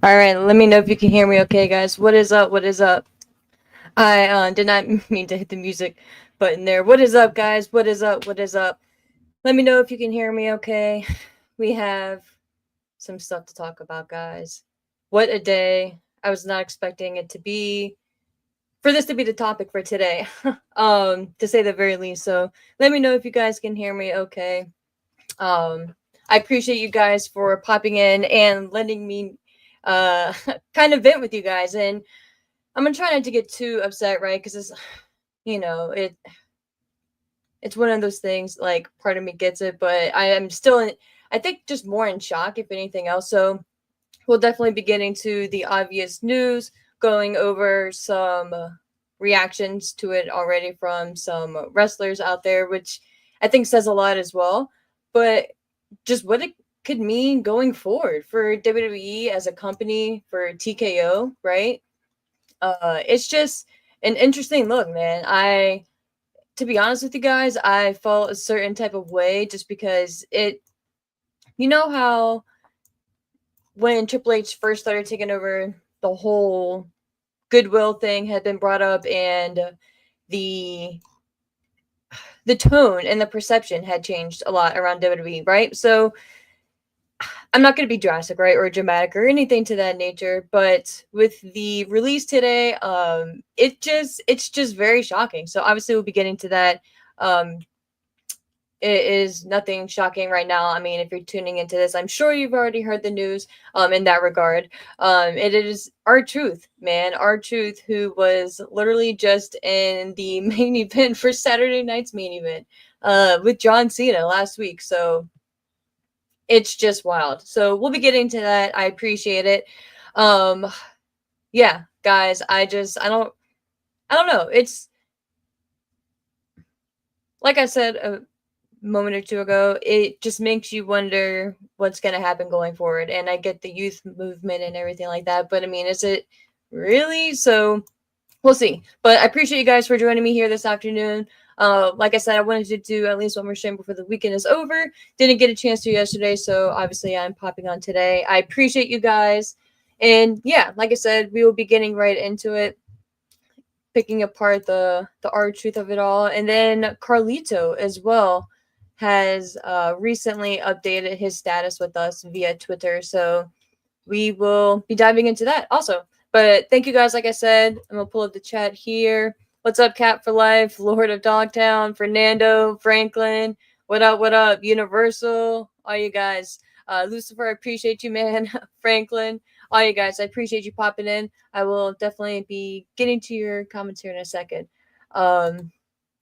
All right, let me know if you can hear me okay, guys. What is up? What is up? I did not mean to hit the music button there. What is up, guys? What is up? What is up? Let me know if you can hear me okay. We have some stuff to talk about, guys. What a day. I was not expecting it to be for this to be the topic for today. To say the very least. So, let me know if you guys can hear me okay. Um, I appreciate you guys for popping in and letting me uh kind of vent with you guys, and I'm gonna try not to get too upset, right? Because it's, it's one of those things. Like, part of me gets it, but I am still in. I think just more in shock, if anything else. So we'll definitely be getting to the obvious news, going over some reactions to it already from some wrestlers out there, which I think says a lot as well. But just what it could mean going forward for WWE as a company, for TKO, right? It's just an interesting look, man. To be honest with you guys, I felt a certain type of way just because you know how when Triple H first started taking over, the whole goodwill thing had been brought up, and the the tone and the perception had changed a lot around WWE, right? So I'm not going to be drastic, right, or dramatic or anything to that nature, but with the release today, it's just very shocking. So obviously we'll be getting to that. Um, it is nothing shocking right now. I mean, if you're tuning into this, I'm sure you've already heard the news. In that regard, it is R-Truth, man, R-Truth, who was literally just in the main event for Saturday night's main event, with John Cena last week. So it's just wild. So we'll be getting to that. I appreciate it. Um, yeah, guys, I don't know. It's like I said a moment or two ago. It just makes you wonder what's gonna happen going forward. And I get the youth movement and everything like that, but I mean, is it really? So we'll see. But I appreciate you guys for joining me here this afternoon. Like I said, I wanted to do at least one more stream before the weekend is over. Didn't get a chance to yesterday, so obviously I'm popping on today. I appreciate you guys. And yeah, like I said, we will be getting right into it, picking apart the art truth of it all. And then Carlito as well has recently updated his status with us via Twitter. So we will be diving into that also. But thank you guys. Like I said, I'm gonna pull up the chat here. What's up, Cat for Life, Lord of Dogtown, Fernando, Franklin? What up? What up? Universal, all you guys. Lucifer, I appreciate you, man. Franklin, all you guys, I appreciate you popping in. I will definitely be getting to your comments here in a second. But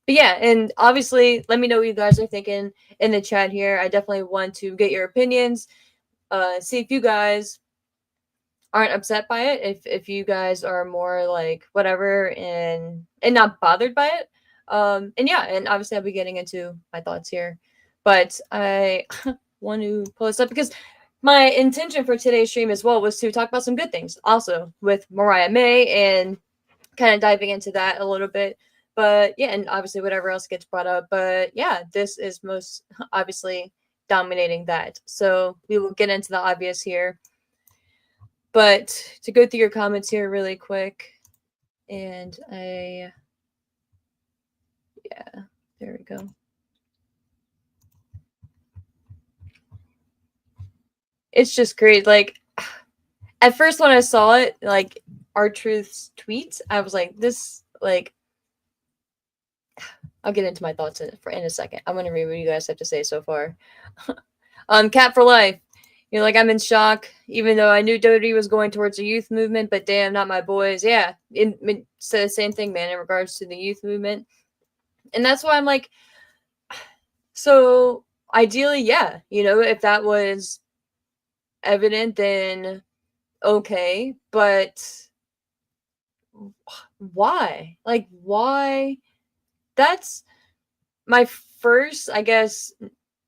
yeah, and obviously, let me know what you guys are thinking in the chat here. I definitely want to get your opinions. See if you guys aren't upset by it, if you guys are more like whatever and not bothered by it. And yeah, and obviously I'll be getting into my thoughts here, but I want to pull this up because my intention for today's stream as well was to talk about some good things also with Mariah May and kind of diving into that a little bit. But yeah, and obviously whatever else gets brought up, but yeah, this is most obviously dominating that, so we will get into the obvious here. But to go through your comments here really quick, and yeah, there we go. It's just great. Like, at first when I saw it, like R-Truth's tweets, I was like, this, like, I'll get into my thoughts in a second. I'm gonna read what you guys have to say so far. Cat for Life. You're like, I'm in shock, even though I knew WWE was going towards a youth movement, but damn, not my boys. Yeah, it said the same thing, man, in regards to the youth movement. And that's why I'm like, so ideally, yeah, if that was evident, then okay, but why? Like, why? That's my first, I guess,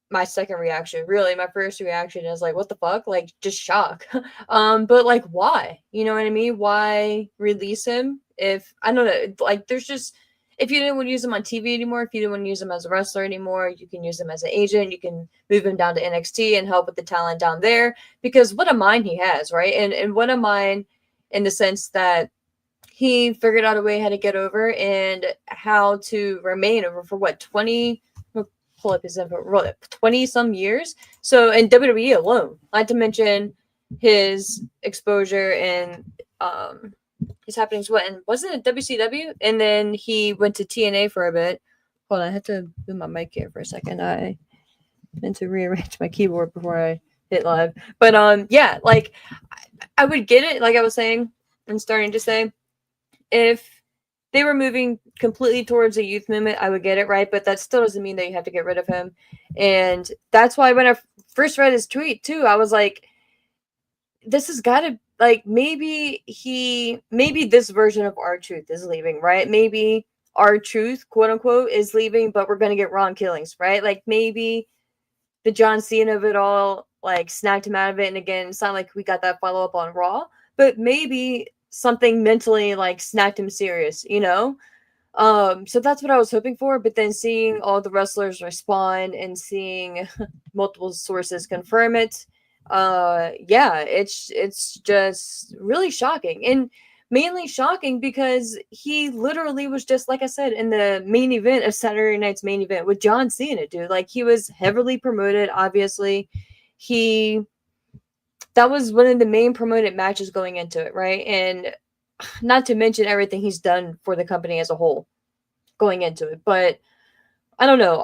my second reaction. Really, my first reaction is like, what the fuck? Like, just shock. But like, why? You know what I mean? Why release him if I don't know? Like, there's just if you didn't want to use him on TV anymore, if you didn't want to use him as a wrestler anymore, you can use him as an agent. You can move him down to NXT and help with the talent down there, because what a mind he has, right? And what a mind in the sense that he figured out a way how to get over and how to remain over for what, 20, pull up his info, 20 some years. So in WWE alone, not to mention his exposure and his happenings. What, and wasn't it WCW? And then he went to TNA for a bit. Hold on, I had to move my mic here for a second. I meant to rearrange my keyboard before I hit live. But yeah, like I would get it, like I was saying and starting to say, if they were moving completely towards a youth movement, I would get it, right? But that still doesn't mean that you have to get rid of him. And that's why when I first read his tweet too, I was like, this has got to, like, maybe this version of R-Truth is leaving, right? Maybe R-Truth, quote unquote, is leaving, but we're going to get Ron Killings, right? Like, maybe the John Cena of it all, like, snapped him out of it. And again, it's not like we got that follow-up on Raw, but maybe something mentally, like, snapped him serious, you know? So that's what I was hoping for, but then seeing all the wrestlers respond and seeing multiple sources confirm it, yeah, it's just really shocking, and mainly shocking because he literally was just, like I said, in the main event of Saturday Night's Main Event with John Cena, dude. Like, he was heavily promoted, obviously. That was one of the main promoted matches going into it, right? And not to mention everything he's done for the company as a whole going into it. But I don't know.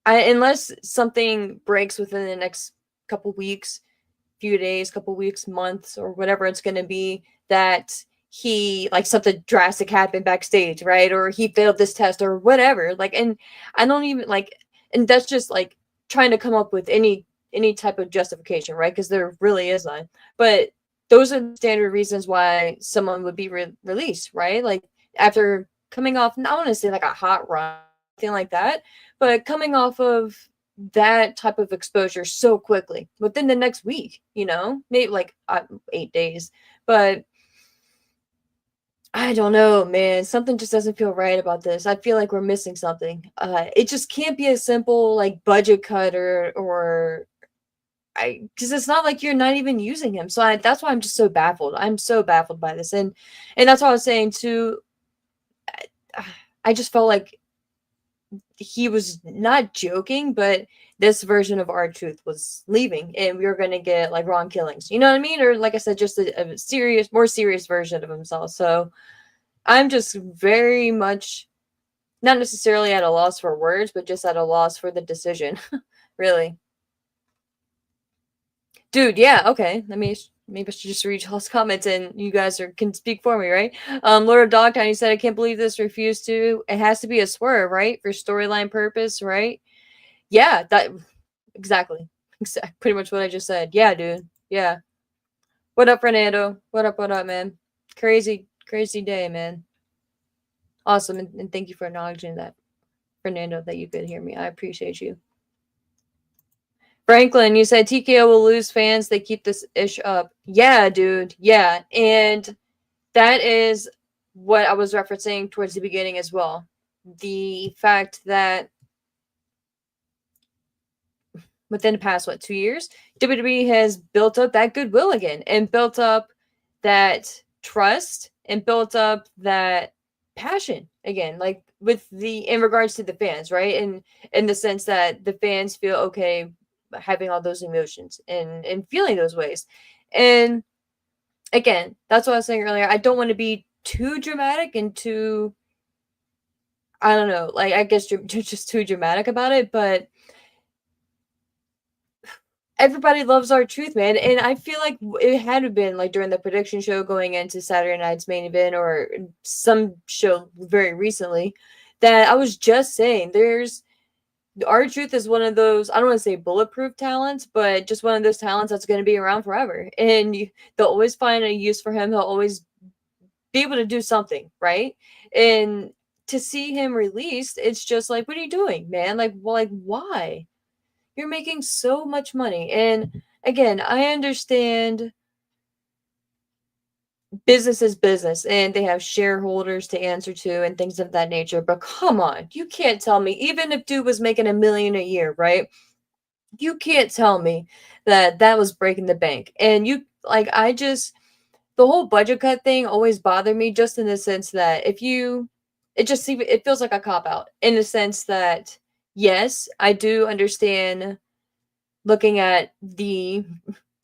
Unless something breaks within the next couple weeks, few days, couple weeks, months, or whatever it's going to be, that he, like, something drastic happened backstage, right? Or he failed this test or whatever. Like, and I don't even like, and that's just like trying to come up with any type of justification, right? Because there really is none. But those are the standard reasons why someone would be released, right? Like, after coming off, not want to say like a hot run, anything like that, but coming off of that type of exposure so quickly within the next week, you know, maybe like 8 days. But I don't know, man. Something just doesn't feel right about this. I feel like we're missing something. It just can't be a simple like budget cut or because it's not like you're not even using him. So that's why I'm just so baffled. I'm so baffled by this, and that's what I was saying too. I just felt like he was not joking, but this version of R-Truth was leaving, and we were going to get like Ron Killings, you know what I mean? Or like I said, just a serious, more serious version of himself. So I'm just very much not necessarily at a loss for words, but just at a loss for the decision. Really. Dude, yeah, okay. Maybe I should just read y'all's comments and you guys can speak for me, right? Lord of Dogtown, he said, I can't believe this refused to. It has to be a swerve, right? For storyline purpose, right? Yeah, that exactly. Pretty much what I just said. Yeah, dude. Yeah. What up, Fernando? What up, man? Crazy day, man. Awesome, and thank you for acknowledging that, Fernando, that you could hear me. I appreciate you. Franklin, you said TKO will lose fans. They keep this ish up. Yeah, dude. Yeah. And that is what I was referencing towards the beginning as well. The fact that within the past, 2 years, WWE has built up that goodwill again and built up that trust and built up that passion again, like in regards to the fans, right? And in the sense that the fans feel okay having all those emotions and feeling those ways. And again, that's what I was saying earlier. I don't want to be too dramatic and too, I don't know, like, I guess just too dramatic about it, but everybody loves R-Truth, man. And I feel like it had been like during the prediction show going into Saturday Night's Main Event or some show very recently that I was just saying there's R-Truth is one of those, I don't want to say bulletproof talents, but just one of those talents that's going to be around forever. And they'll always find a use for him. He'll always be able to do something, right? And to see him released, it's just like, what are you doing, man? Like, well, like, why? You're making so much money. And again, I understand business is business and they have shareholders to answer to and things of that nature. But come on, you can't tell me, even if dude was making $1 million a year, right? You can't tell me that that was breaking the bank. And you like, I just, the whole budget cut thing always bothered me, just in the sense that if you, it feels like a cop out in the sense that, yes, I do understand looking at the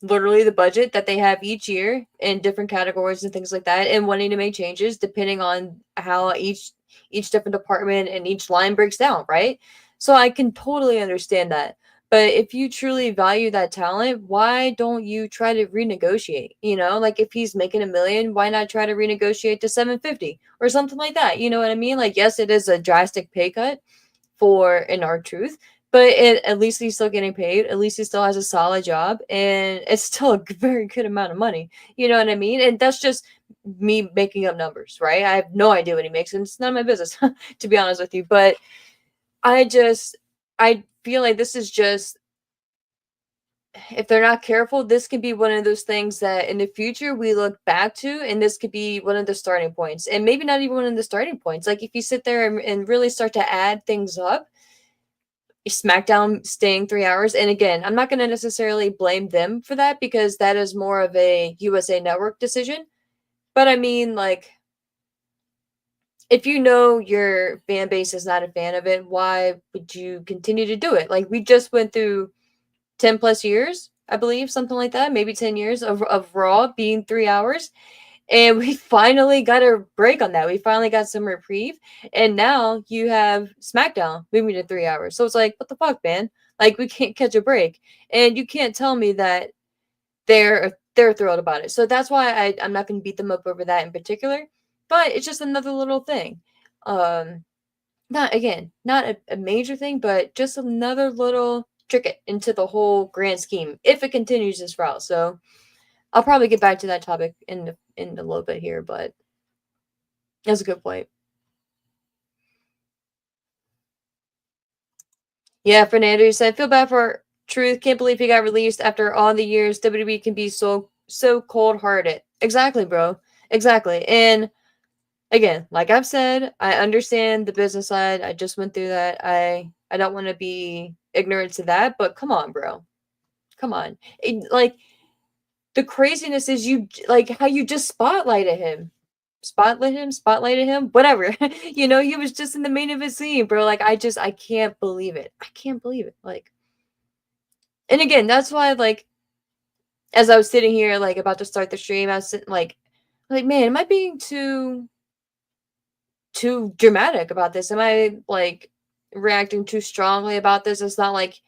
literally the budget that they have each year in different categories and things like that, and wanting to make changes depending on how each different department and each line breaks down, right? So I can totally understand that. But if you truly value that talent, why don't you try to renegotiate? You know, like if he's making $1 million, why not try to renegotiate to 750 or something like that? You know what I mean? Like, yes, it is a drastic pay cut for an R-Truth, but at least he's still getting paid. At least he still has a solid job, and it's still a very good amount of money. You know what I mean? And that's just me making up numbers, right? I have no idea what he makes, and it's none of my business, to be honest with you. But I feel like this is just, if they're not careful, this could be one of those things that in the future we look back to, and this could be one of the starting points, and maybe not even one of the starting points. Like if you sit there and really start to add things up, SmackDown staying 3 hours. And again, I'm not going to necessarily blame them for that because that is more of a USA Network decision. But I mean, like, if you know your fan base is not a fan of it, why would you continue to do it? Like, we just went through 10 plus years, I believe, something like that, maybe 10 years of Raw being 3 hours. And we finally got a break on that. We finally got some reprieve. And now you have SmackDown moving to 3 hours. So it's like, what the fuck, man? Like, we can't catch a break. And you can't tell me that they're thrilled about it. So that's why I'm not going to beat them up over that in particular. But it's just another little thing. Not, again, not a major thing, but just another little trick into the whole grand scheme if it continues this route. So I'll probably get back to that topic in a little bit here, but that's a good point. Yeah, Fernando, you said, feel bad for Truth. Can't believe he got released after all the years. WWE can be so cold hearted. Exactly, bro. Exactly. And again, like I've said, I understand the business side. I just went through that. I don't want to be ignorant to that, but come on, bro. Come on. Like, the craziness is you, like, how you just spotlighted him, whatever. You know, he was just in the main event scene, bro. Like, I can't believe it. I can't believe it. Like, and again, that's why, like, as I was sitting here, like, about to start the stream, I was sitting, like, man, am I being too dramatic about this? Am I, like, reacting too strongly about this? It's not like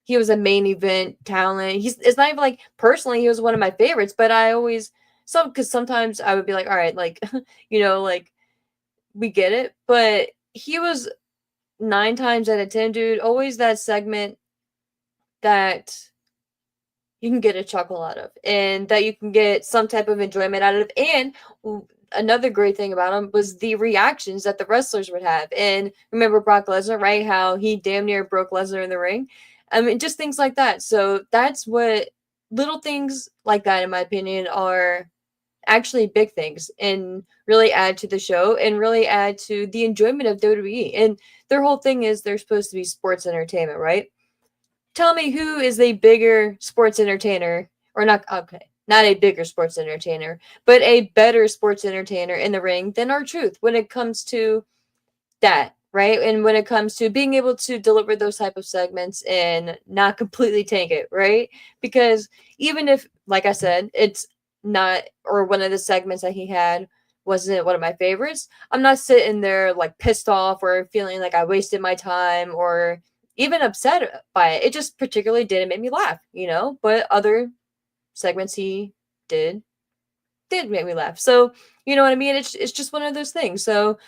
he was a main event talent. It's not even like personally he was one of my favorites, but I always, because sometimes I would be like, all right, like, you know, like, we get it, but he was 9 times out of 10, dude, always that segment that you can get a chuckle out of and that you can get some type of enjoyment out of. And another great thing about him was the reactions that the wrestlers would have. And remember Brock Lesnar, right? How he damn near broke Lesnar in the ring. I mean, just things like that. So that's what, little things like that, in my opinion, are actually big things and really add to the show and really add to the enjoyment of WWE. And their whole thing is they're supposed to be sports entertainment, right? Tell me who is a bigger sports entertainer, or not, okay, not a bigger sports entertainer, but a better sports entertainer in the ring than R-Truth when it comes to that, right? And when it comes to being able to deliver those type of segments and not completely tank it, right? Because even if, like I said, it's not, or one of the segments that he had wasn't one of my favorites, I'm not sitting there like pissed off or feeling like I wasted my time or even upset by it. It just particularly didn't make me laugh, you know? But other segments he did make me laugh. So, you know what I mean? It's just one of those things. So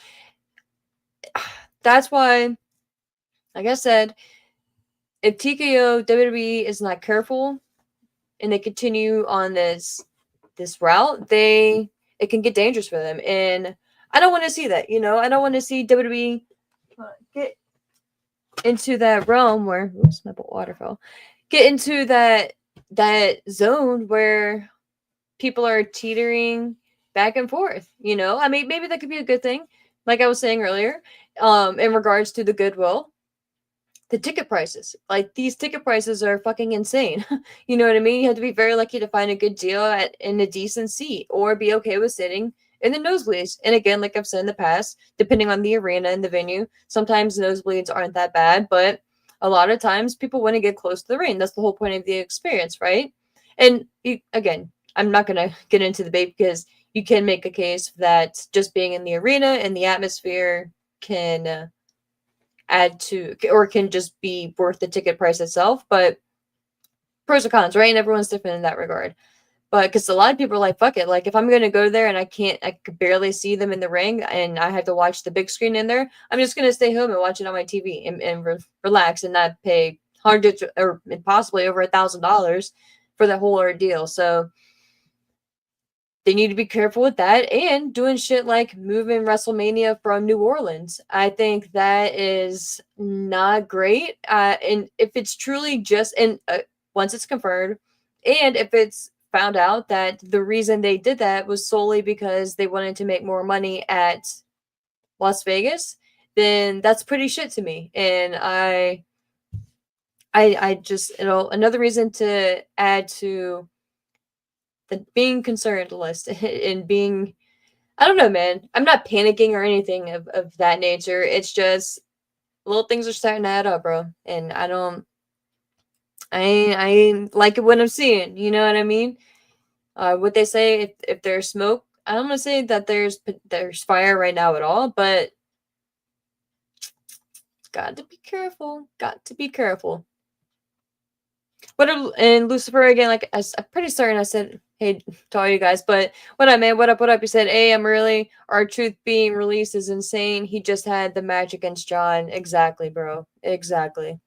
that's why, like I said, if TKO WWE is not careful and they continue on this route, it can get dangerous for them. And I don't want to see that, you know. I don't want to see WWE get into that realm where, oops, my water fell. Get into that zone where people are teetering back and forth, you know? I mean, maybe that could be a good thing. Like I was saying earlier, in regards to the goodwill, the ticket prices. Like these ticket prices are fucking insane. You know what I mean? You have to be very lucky to find a good deal in a decent seat or be okay with sitting in the nosebleeds. And again, like I've said in the past, depending on the arena and the venue, sometimes nosebleeds aren't that bad, but a lot of times people want to get close to the ring. That's the whole point of the experience, right? And again, I'm not going to get into the debate because you can make a case that just being in the arena and the atmosphere can add to, or can just be worth the ticket price itself. But pros or cons, right? And everyone's different in that regard. But because a lot of people are like, fuck it. Like, if I'm going to go there and I could barely see them in the ring and I have to watch the big screen in there, I'm just going to stay home and watch it on my TV and relax and not pay hundreds or possibly over $1,000 for the whole ordeal. So they need to be careful with that and doing shit like moving WrestleMania from New Orleans. I think that is not great. And if it's truly just, and once it's confirmed, and if it's found out that the reason they did that was solely because they wanted to make more money at Las Vegas, then that's pretty shit to me. And I just, another reason to add to the being concerned list and being, I don't know, man. I'm not panicking or anything of that nature. It's just little things are starting to add up, bro. And I ain't like it when I'm seeing, you know what I mean? What they say, if there's smoke, I don't want to say that there's fire right now at all, but got to be careful. Got to be careful. And Lucifer again, like I'm pretty certain I said hey to all you guys, but what up, man? What up? What up? You said, hey, I'm really R-Truth being released is insane. He just had the match against John. Exactly, bro. Exactly.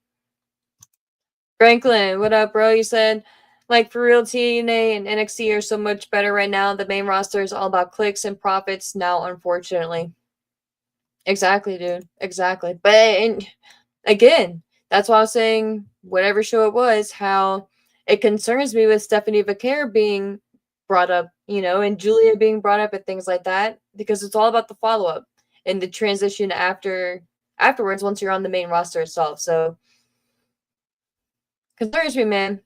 Franklin, what up, bro? You said like for real, TNA and NXT are so much better right now. The main roster is all about clicks and profits now, unfortunately. Exactly, dude. Exactly. But and again, that's why I was saying whatever show it was, how it concerns me with Stephanie Vaquer being brought up, you know, and Julia being brought up and things like that, because it's all about the follow up and the transition afterwards once you're on the main roster itself. So concerns me, man.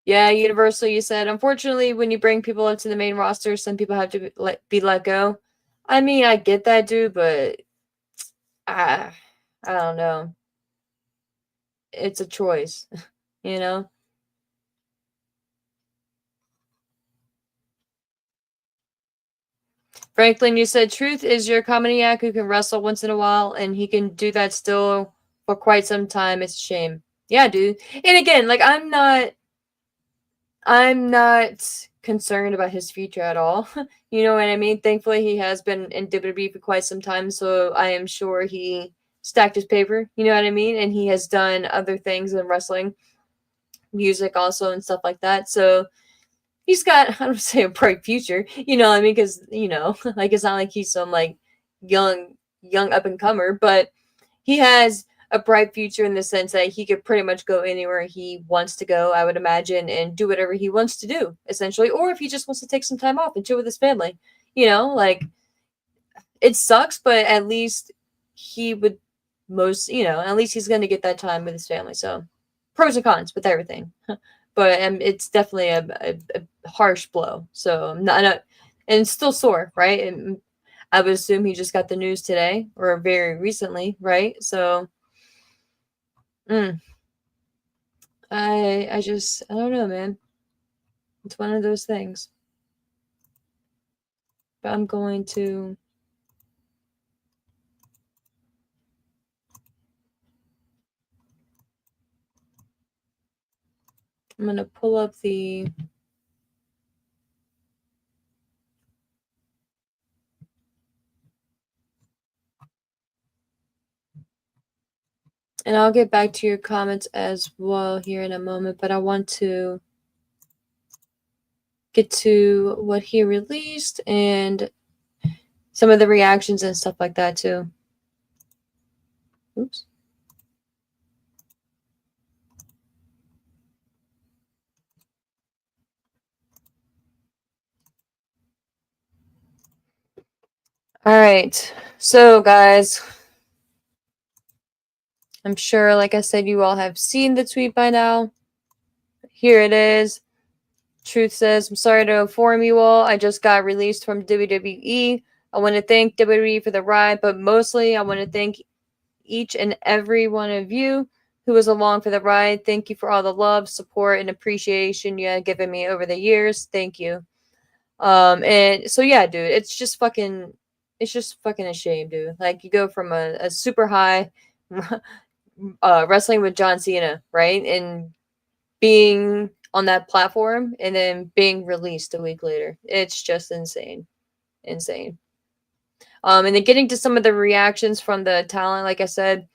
Yeah, Universal, you said, unfortunately, when you bring people up to the main roster, some people have to be let go. I mean, I get that, dude, but I, I don't know. It's a choice, you know? Franklin, you said Truth is your comediac who can wrestle once in a while, and he can do that still for quite some time. It's a shame. Yeah, dude. And again, like I'm not concerned about his future at all. You know what I mean? Thankfully, he has been in WWE for quite some time, so I am sure he stacked his paper. You know what I mean? And he has done other things in wrestling, music also, and stuff like that. So he's got, I don't say a bright future, you know what I mean? Because, you know, like it's not like he's some like young up and comer, but he has a bright future in the sense that he could pretty much go anywhere he wants to go, I would imagine, and do whatever he wants to do, essentially. Or if he just wants to take some time off and chill with his family, you know, like it sucks, but at least he would at least he's going to get that time with his family. So pros and cons with everything. But it's definitely a harsh blow. So not, and it's still sore, right? And I would assume he just got the news today or very recently, right? So mm, I don't know, man. It's one of those things. But I'm gonna pull up the and I'll get back to your comments as well here in a moment, but I want to get to what he released and some of the reactions and stuff like that too. Oops. All right. So, guys, I'm sure, like I said, you all have seen the tweet by now. Here it is. Truth says, I'm sorry to inform you all. I just got released from WWE. I want to thank WWE for the ride, but mostly I want to thank each and every one of you who was along for the ride. Thank you for all the love, support, and appreciation you have given me over the years. Thank you. And so yeah, dude, it's just fucking a shame, dude. Like you go from a super high wrestling with John Cena, right? And being on that platform and then being released a week later. It's just insane. Insane. And then getting to some of the reactions from the talent, like I said,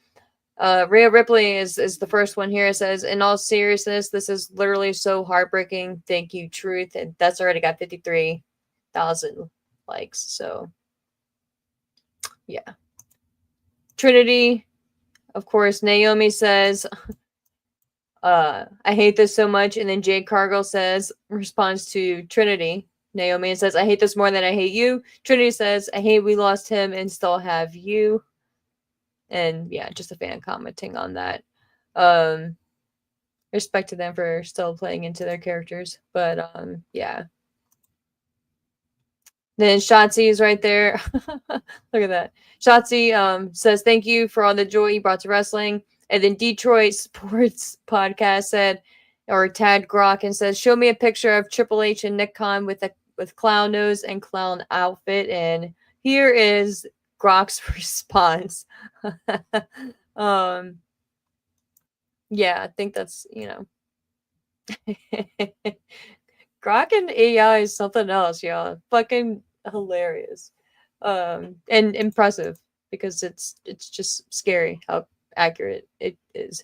Rhea Ripley is the first one here. It says, in all seriousness, this is literally so heartbreaking. Thank you, Truth. And that's already got 53,000 likes. So, yeah. Trinity, of course, Naomi says, I hate this so much. And then Jade Cargill says, responds to Trinity, Naomi, and says, I hate this more than I hate you. Trinity says, I hate we lost him and still have you. And yeah, just a fan commenting on that. Respect to them for still playing into their characters. But yeah. Then Shotzi is right there. Look at that. Shotzi says, thank you for all the joy you brought to wrestling. And then Detroit Sports Podcast said, or Tad Grock, and says, show me a picture of Triple H and Nick Khan with clown nose and clown outfit. And here is Grock's response. Yeah, I think that's, Grok and AI is something else, y'all. Fucking hilarious. And impressive because it's just scary how accurate it is.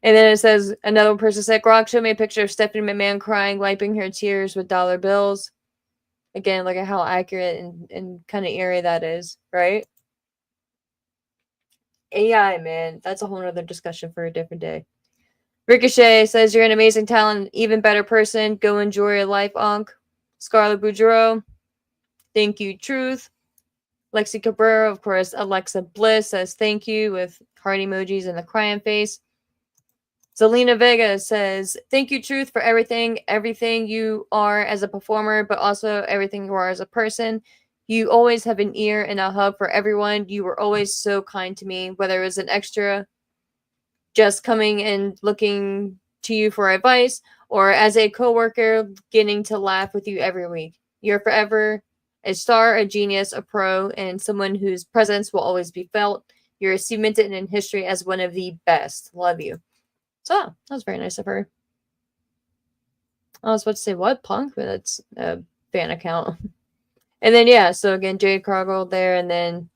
And then it says, another person said, Grok showed me a picture of Stephanie McMahon crying, wiping her tears with dollar bills. Again, look at how accurate and kind of eerie that is, right? AI, man, that's a whole other discussion for a different day. Ricochet says, you're an amazing talent, even better person. Go enjoy your life, Unc. Scarlett Boudreaux, thank you, Truth. Lexi Cabrera, of course, Alexa Bliss says thank you with heart emojis and the crying face. Zelina Vega says, thank you, Truth, for everything you are as a performer, but also everything you are as a person. You always have an ear and a hug for everyone. You were always so kind to me, whether it was an extra just coming and looking to you for advice, or as a coworker getting to laugh with you every week. You're forever a star, a genius, a pro, and someone whose presence will always be felt. You're cemented in history as one of the best. Love you. So, that was very nice of her. I was about to say, what? Punk? But that's a fan account. And then, yeah, so again, Jade Cargill there, and then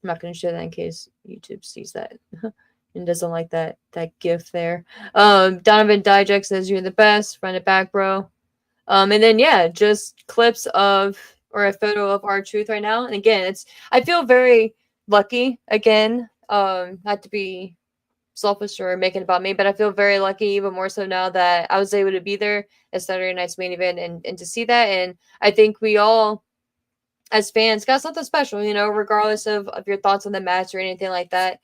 I'm not going to show that in case YouTube sees that and doesn't like that gif there. Donovan Dijak says, you're the best. Run it back, bro. And then, yeah, just clips of, or a photo of R-Truth right now. And again, I feel very lucky, again, not to be selfish or make it about me, but I feel very lucky, even more so now that I was able to be there at Saturday night's main event and to see that. And I think we all, as fans, got something special, regardless of your thoughts on the match or anything like that.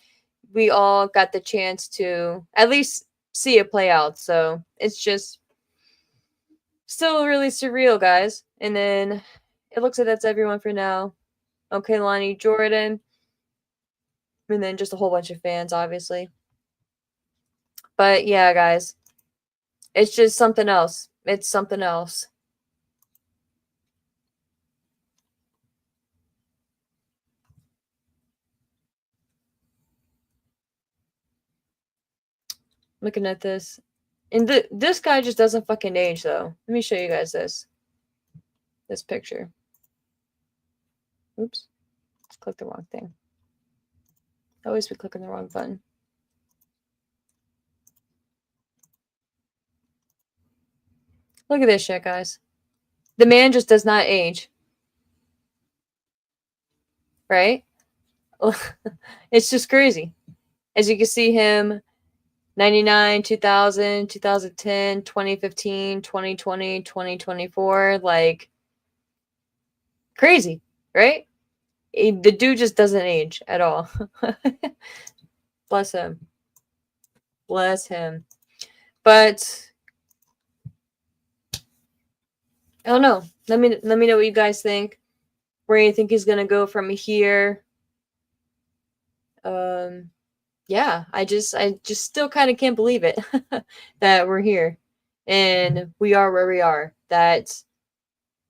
We all got the chance to at least see it play out. So it's just still really surreal, guys. And then it looks like that's everyone for now. Okay, Lonnie Jordan. And then just a whole bunch of fans, obviously. But yeah, guys. It's just something else. It's something else. Looking at this. And this guy just doesn't fucking age, though. Let me show you guys this. This picture. Oops. Click the wrong thing. I always be clicking the wrong button. Look at this shit, guys. The man just does not age. Right? It's just crazy. As you can see him, 99, 2000, 2010, 2015, 2020, 2024. Like, crazy, right? The dude just doesn't age at all. Bless him. Bless him. But I don't know. Let me know what you guys think. Where you think he's gonna go from here. Um yeah, I just still kind of can't believe it that we're here and we are where we are. That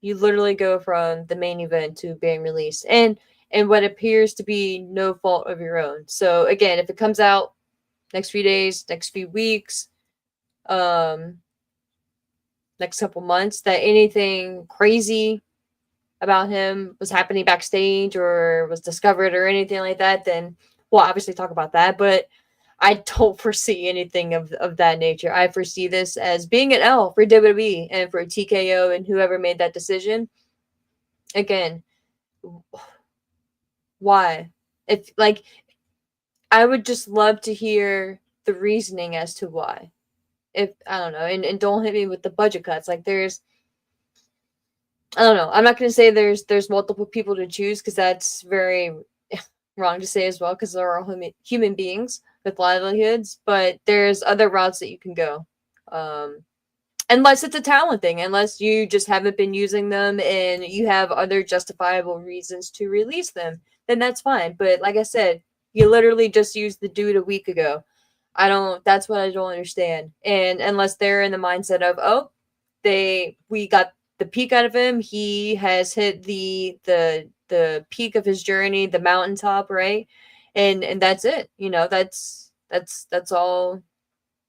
you literally go from the main event to being released and what appears to be no fault of your own. So again, if it comes out next few days, next few weeks, um next couple months, that anything crazy about him was happening backstage or was discovered or anything like that, then we'll obviously talk about that. But I don't foresee anything of that nature. I foresee this as being an L for WWE and for TKO and whoever made that decision. Again, why? If like, I would just love to hear the reasoning as to why. If I don't know, and don't hit me with the budget cuts. Like there's, I don't know. I'm not gonna say there's multiple people to choose because that's very wrong to say as well because they're all human beings with livelihoods. But there's other routes that you can go. Um, unless it's a talent thing, unless you just haven't been using them and you have other justifiable reasons to release them, then that's fine. But like I said, you literally just used the dude a week ago. I don't, that's what I don't understand. And unless they're in the mindset of, oh, we got the peak out of him, he has hit the peak of his journey, the mountaintop, right? And that's it. You know, that's all,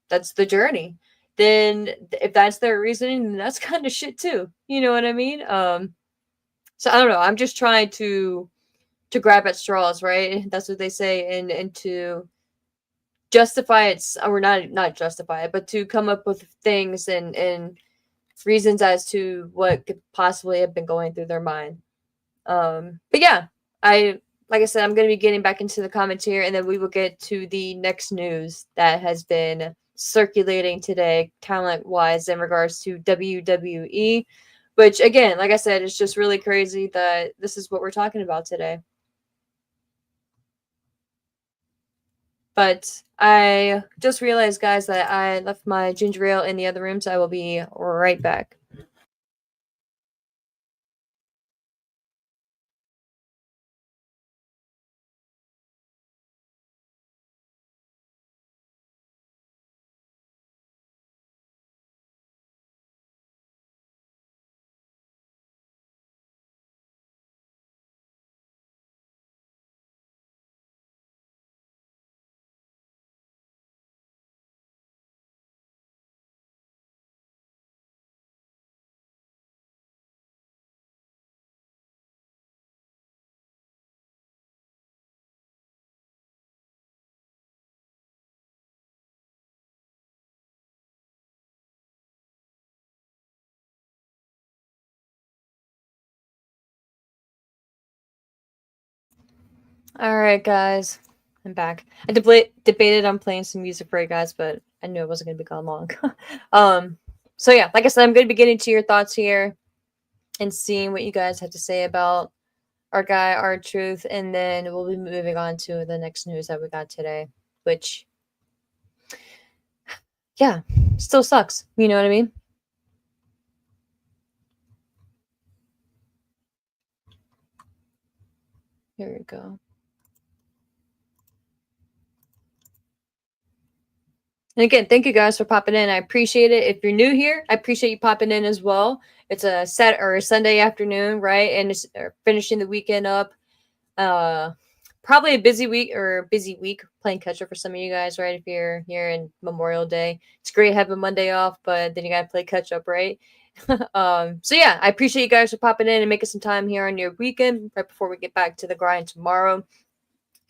that's the journey. Then if that's their reasoning, then that's kind of shit too. You know what I mean? So I don't know. I'm just trying to grab at straws, right? That's what they say, and to justify it, or not justify it, but to come up with things and reasons as to what could possibly have been going through their mind. But yeah, I like I said, I'm going to be getting back into the comments here, and then we will get to the next news that has been circulating today, talent wise, in regards to WWE. Which again, like I said, it's just really crazy that this is what we're talking about today. But I just realized, guys, that I left my ginger ale in the other room, so I will be right back. All right, guys, I'm back. I debated on playing some music for you guys, but I knew it wasn't going to be gone long. um, so yeah, like I said, I'm going to be getting to your thoughts here and seeing what you guys have to say about our guy, R-Truth, and then we'll be moving on to the next news that we got today, which, yeah, still sucks. You know what I mean? Here we go. And again, thank you guys for popping in. I appreciate it. If you're new here, I appreciate you popping in as well. It's a Sunday afternoon, right? And it's finishing the weekend up. Uh, Probably a busy week playing catch up for some of you guys, right? If you're here in Memorial Day, it's great having Monday off, but then you gotta play catch up, right? So yeah, I appreciate you guys for popping in and making some time here on your weekend right before we get back to the grind tomorrow.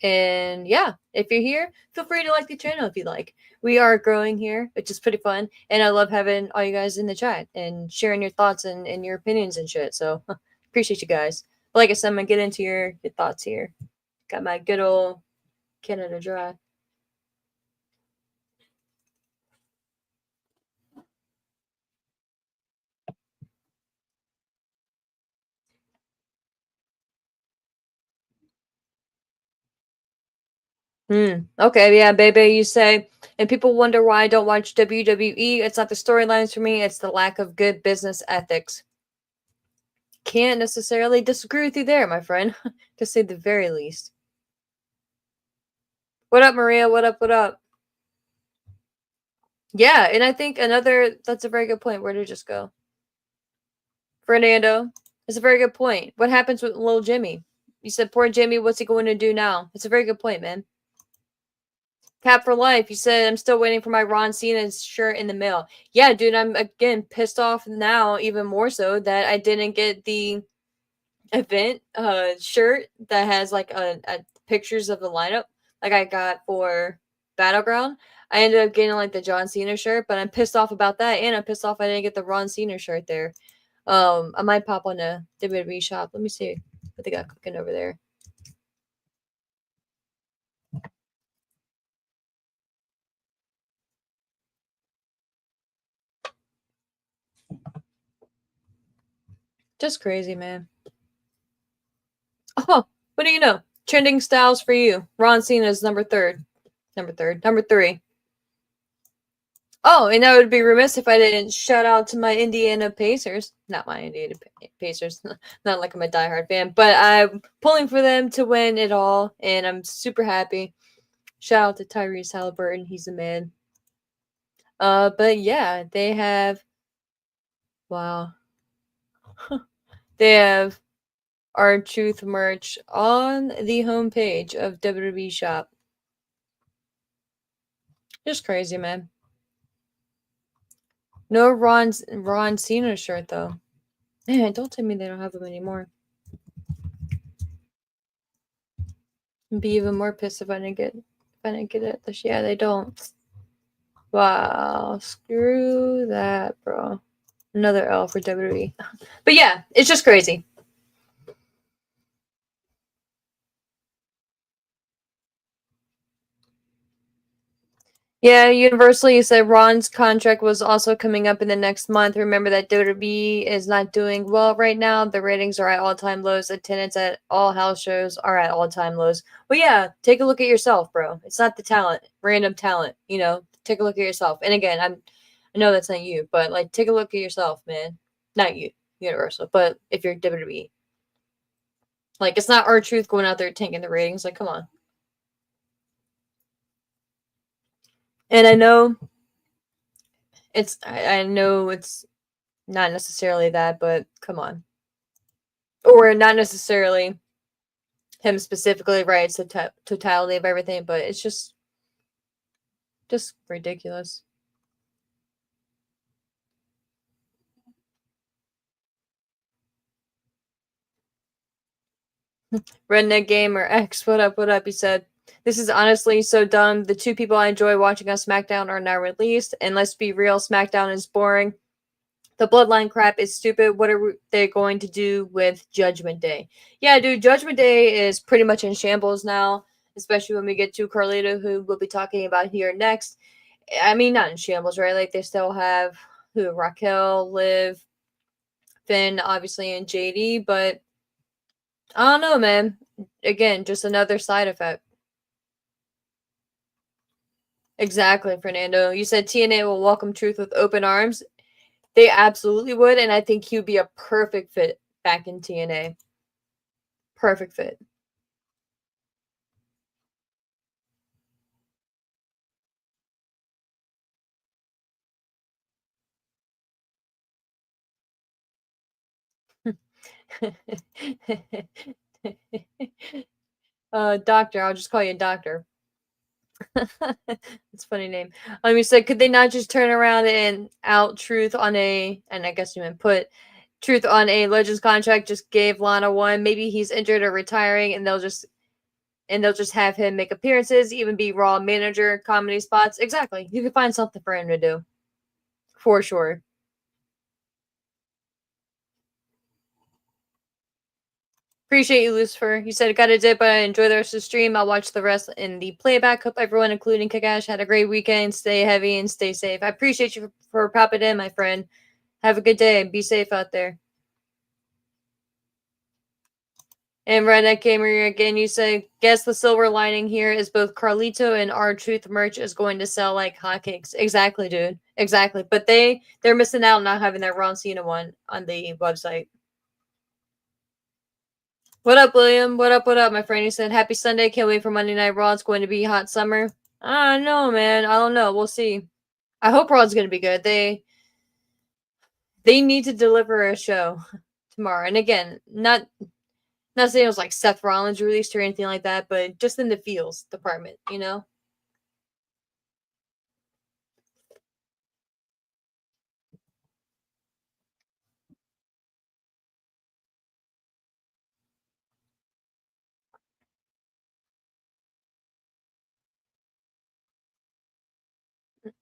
And yeah, if you're here, feel free to like the channel if you like. We are growing here, which is pretty fun. And I love having all you guys in the chat and sharing your thoughts and your opinions and shit. So appreciate you guys. But like I said, I'm gonna get into your thoughts here. Got my good old Canada Dry. Okay, yeah, baby, you say. And people wonder why I don't watch WWE. It's not the storylines for me, it's the lack of good business ethics. Can't necessarily disagree with you there, my friend, to say the very least. What up, Maria? What up? What up? Yeah, and I think that's a very good point. Where did it just go? Fernando, it's a very good point. What happens with little Jimmy? You said, poor Jimmy, what's he going to do now? It's a very good point, man. Cap for life. You said, I'm still waiting for my Ron Cena shirt in the mail. Yeah, dude, I'm again pissed off now, even more so, that I didn't get the event shirt that has like a pictures of the lineup like I got for Battleground. I ended up getting like the John Cena shirt, but I'm pissed off about that, and I'm pissed off I didn't get the Ron Cena shirt there. I might pop on a WWE shop. Let me see what they got cooking over there. Just crazy, man. Oh, what do you know? Trending styles for you. Ron Cena's number number three. Oh, and I would be remiss if I didn't shout out to my Indiana Pacers. Not my Indiana Pacers. Not like I'm a diehard fan, but I'm pulling for them to win it all, and I'm super happy. Shout out to Tyrese Halliburton. He's a man. But yeah, they have. Wow. They have our Truth merch on the homepage of WWE Shop. Just crazy, man. No Ron Cena shirt though. Man, don't tell me they don't have them anymore. I'd be even more pissed if I didn't get it. Yeah, they don't. Wow, screw that, bro. Another L for WWE. But yeah, it's just crazy. Yeah, universally, you said Ron's contract was also coming up in the next month. Remember that WWE is not doing well right now. The ratings are at all-time lows. Attendance at all house shows are at all-time lows. Well, yeah, take a look at yourself, bro. It's not the talent, random talent. You know, take a look at yourself. And again, I know that's not you, but like, take a look at yourself, man. Not you, Universal, but if you're WWE, like, it's not R-Truth going out there tanking the ratings. Like, come on. And I know I know it's not necessarily that, but come on. Or not necessarily him specifically, right? It's the totality of everything, but it's just ridiculous. Redneck Gamer X, what up, what up? He said, this is honestly so dumb. The two people I enjoy watching on SmackDown are now released, and let's be real, SmackDown is boring. The bloodline crap is stupid. What are they going to do with Judgment Day? Yeah, dude, Judgment Day is pretty much in shambles now, especially when we get to Carlito, who we'll be talking about here next. I mean, not in shambles, right? Like, they still have Raquel, Liv, Finn, obviously, and JD, but I don't know, man. Again, just another side effect. Exactly, Fernando. You said TNA will welcome Truth with open arms. They absolutely would, and I think he would be a perfect fit back in TNA. Perfect fit. Doctor, I'll just call you Doctor. It's a funny name. You said, could they not just turn around and out Truth on and I guess you meant put Truth on a Legends contract, just gave Lana one. Maybe he's injured or retiring, and they'll just have him make appearances, even be Raw manager, comedy spots. Exactly. You can find something for him to do. For sure. Appreciate you, Lucifer. You said I got a dip, but I enjoy the rest of the stream. I'll watch the rest in the playback. Hope everyone, including Kakash, had a great weekend. Stay heavy and stay safe. I appreciate you for popping in, my friend. Have a good day and be safe out there. And Redneck Gamer again, you say, guess the silver lining here is both Carlito and R-Truth merch is going to sell like hotcakes. Exactly, dude. Exactly. But they're missing out not having that Ron Cena one on the website. What up, William? What up, my friend? He said, happy Sunday. Can't wait for Monday Night Raw. It's going to be hot summer. I don't know, man. I don't know. We'll see. I hope Raw's going to be good. They need to deliver a show tomorrow. And again, not saying it was like Seth Rollins released or anything like that, but just in the feels department, you know?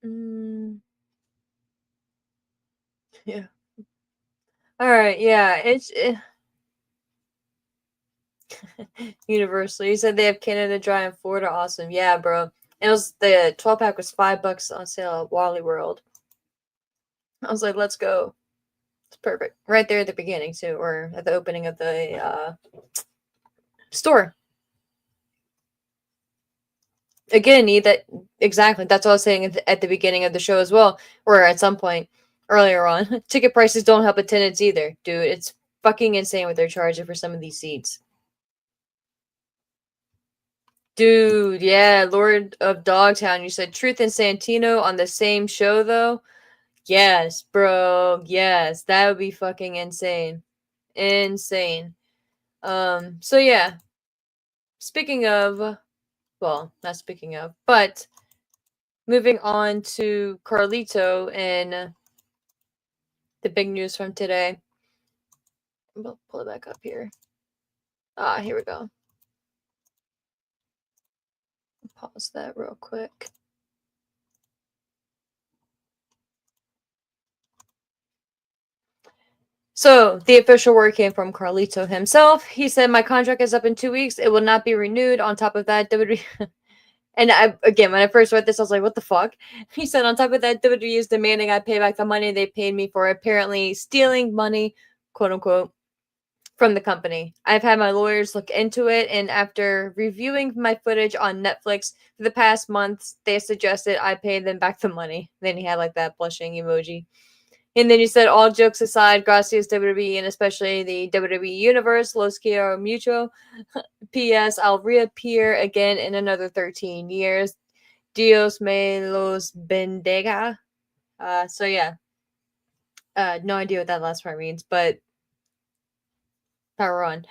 Mm, yeah. All right. Yeah. Universal. You said they have Canada Dry in Florida. Awesome. Yeah, bro. It was the 12-pack was $5 on sale at Wally World. I was like, let's go. It's perfect. Right there at the beginning too, or at the opening of the store. Again, need that exactly. That's what I was saying at the beginning of the show as well, or at some point earlier on. Ticket prices don't help attendance either, dude. It's fucking insane what they're charging for some of these seats. Dude, yeah, Lord of Dogtown. You said Truth and Santino on the same show though. Yes, bro. Yes, that would be fucking insane. Insane. So yeah. Speaking of, well, not speaking of, but moving on to Carlito and the big news from today. We'll pull it back up here. Here we go. Pause that real quick. So, the official word came from Carlito himself. He said, my contract is up in 2 weeks. It will not be renewed. On top of that, WWE... And again, when I first read this, I was like, what the fuck? He said, on top of that, WWE is demanding I pay back the money they paid me for apparently stealing money, quote unquote, from the company. I've had my lawyers look into it, and after reviewing my footage on Netflix for the past months, they suggested I pay them back the money. Then he had like that blushing emoji. And then he said, all jokes aside, gracias WWE and especially the WWE Universe, los quiero mucho. P.S. I'll reappear again in another 13 years. Dios me los bendiga. So yeah. No idea what that last part means, but power on.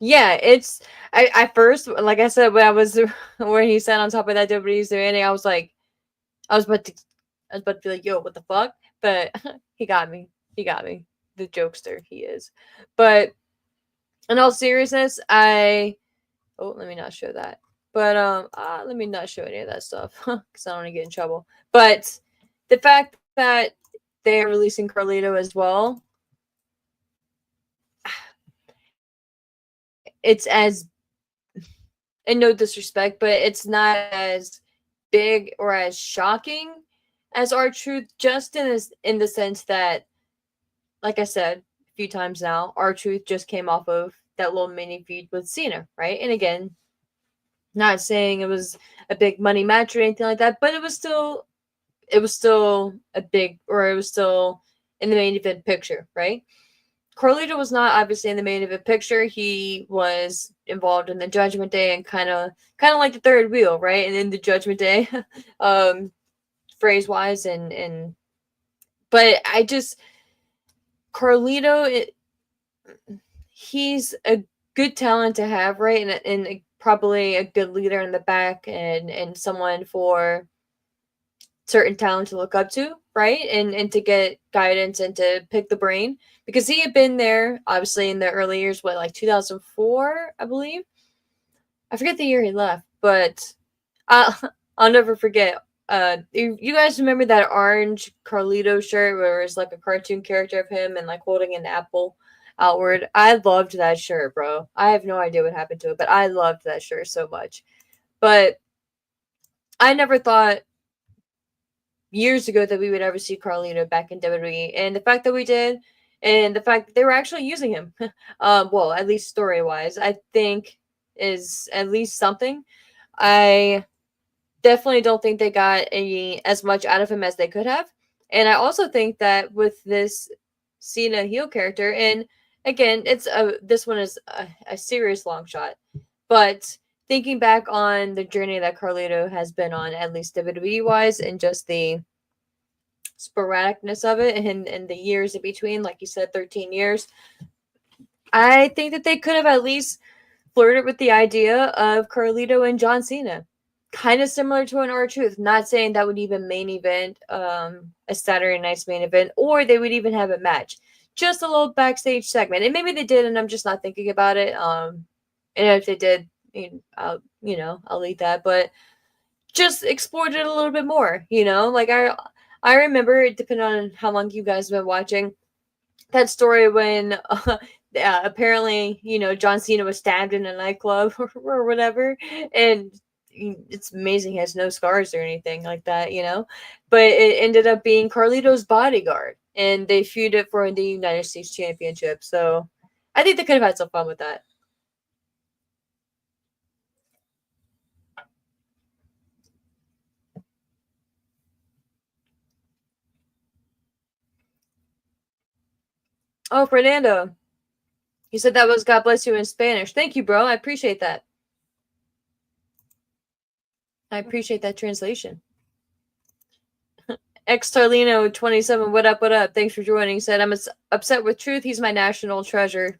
Yeah, it's I first, like I said, when he said on top of that WWE's demanding, I was about to be like, yo, what the fuck? But he got me. He got me. The jokester he is. But in all seriousness, let me not show that. But let me not show any of that stuff because I don't want to get in trouble. But the fact that they're releasing Carlito as well, it's as, and no disrespect, but it's not as big or as shocking as R-Truth, just in the sense that, like I said a few times now, R-Truth just came off of that little mini feud with Cena, right? And again, not saying it was a big money match or anything like that, but it was still a big, or it was still in the main event picture, right? Carlito was not obviously in the main event picture. He was involved in the Judgment Day and kind of like the third wheel, right? And in the Judgment Day, phrase wise, but I just Carlito, he's a good talent to have, right? And probably a good leader in the back, and someone for certain talent to look up to, right? And to get guidance and to pick the brain, because he had been there obviously in the early years, what, like 2004, I believe. I forget the year he left, but I'll, I'll never forget. You guys remember that orange Carlito shirt where it's like a cartoon character of him and like holding an apple outward? I loved that shirt, bro. I have no idea what happened to it, but I loved that shirt so much. But I never thought years ago that we would ever see Carlito back in WWE, and the fact that we did, And the fact that they were actually using him, well, at least story wise, I think is at least something. I definitely don't think they got as much out of him as they could have. And I also think that with this Cena heel character, and again, this one is a serious long shot, but thinking back on the journey that Carlito has been on, at least WWE wise, and just the sporadicness of it and the years in between, like you said, 13 years, I think that they could have at least flirted with the idea of Carlito and John Cena. Kind of similar to an R-Truth. Not saying that would even main event a Saturday night's main event, or they would even have a match. Just a little backstage segment. And maybe they did, and I'm just not thinking about it. And if they did, I'll leave that. But just explored it a little bit more, Like I remember, depending on how long you guys have been watching, that story when apparently, John Cena was stabbed in a nightclub or whatever, and it's amazing he has no scars or anything like that, But it ended up being Carlito's bodyguard, and they feuded for the United States Championship. So I think they could have had some fun with that. Oh, Fernando. He said that was God bless you in Spanish. Thank you, bro. I appreciate that. I appreciate that translation. X Tarlino 27, what up, what up? Thanks for joining. He said, I'm upset with Truth. He's my national treasure.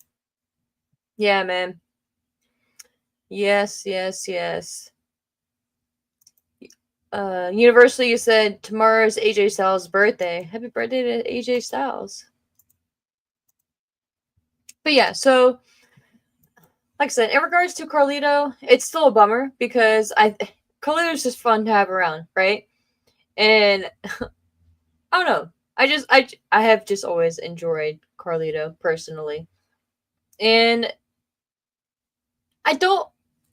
Yeah, man. Yes, yes, yes. Universally, you said tomorrow's AJ Styles' birthday. Happy birthday to AJ Styles. But yeah, so like I said, in regards to Carlito, it's still a bummer because Carlito's just fun to have around, right? And I don't know. I have just always enjoyed Carlito personally. And I don't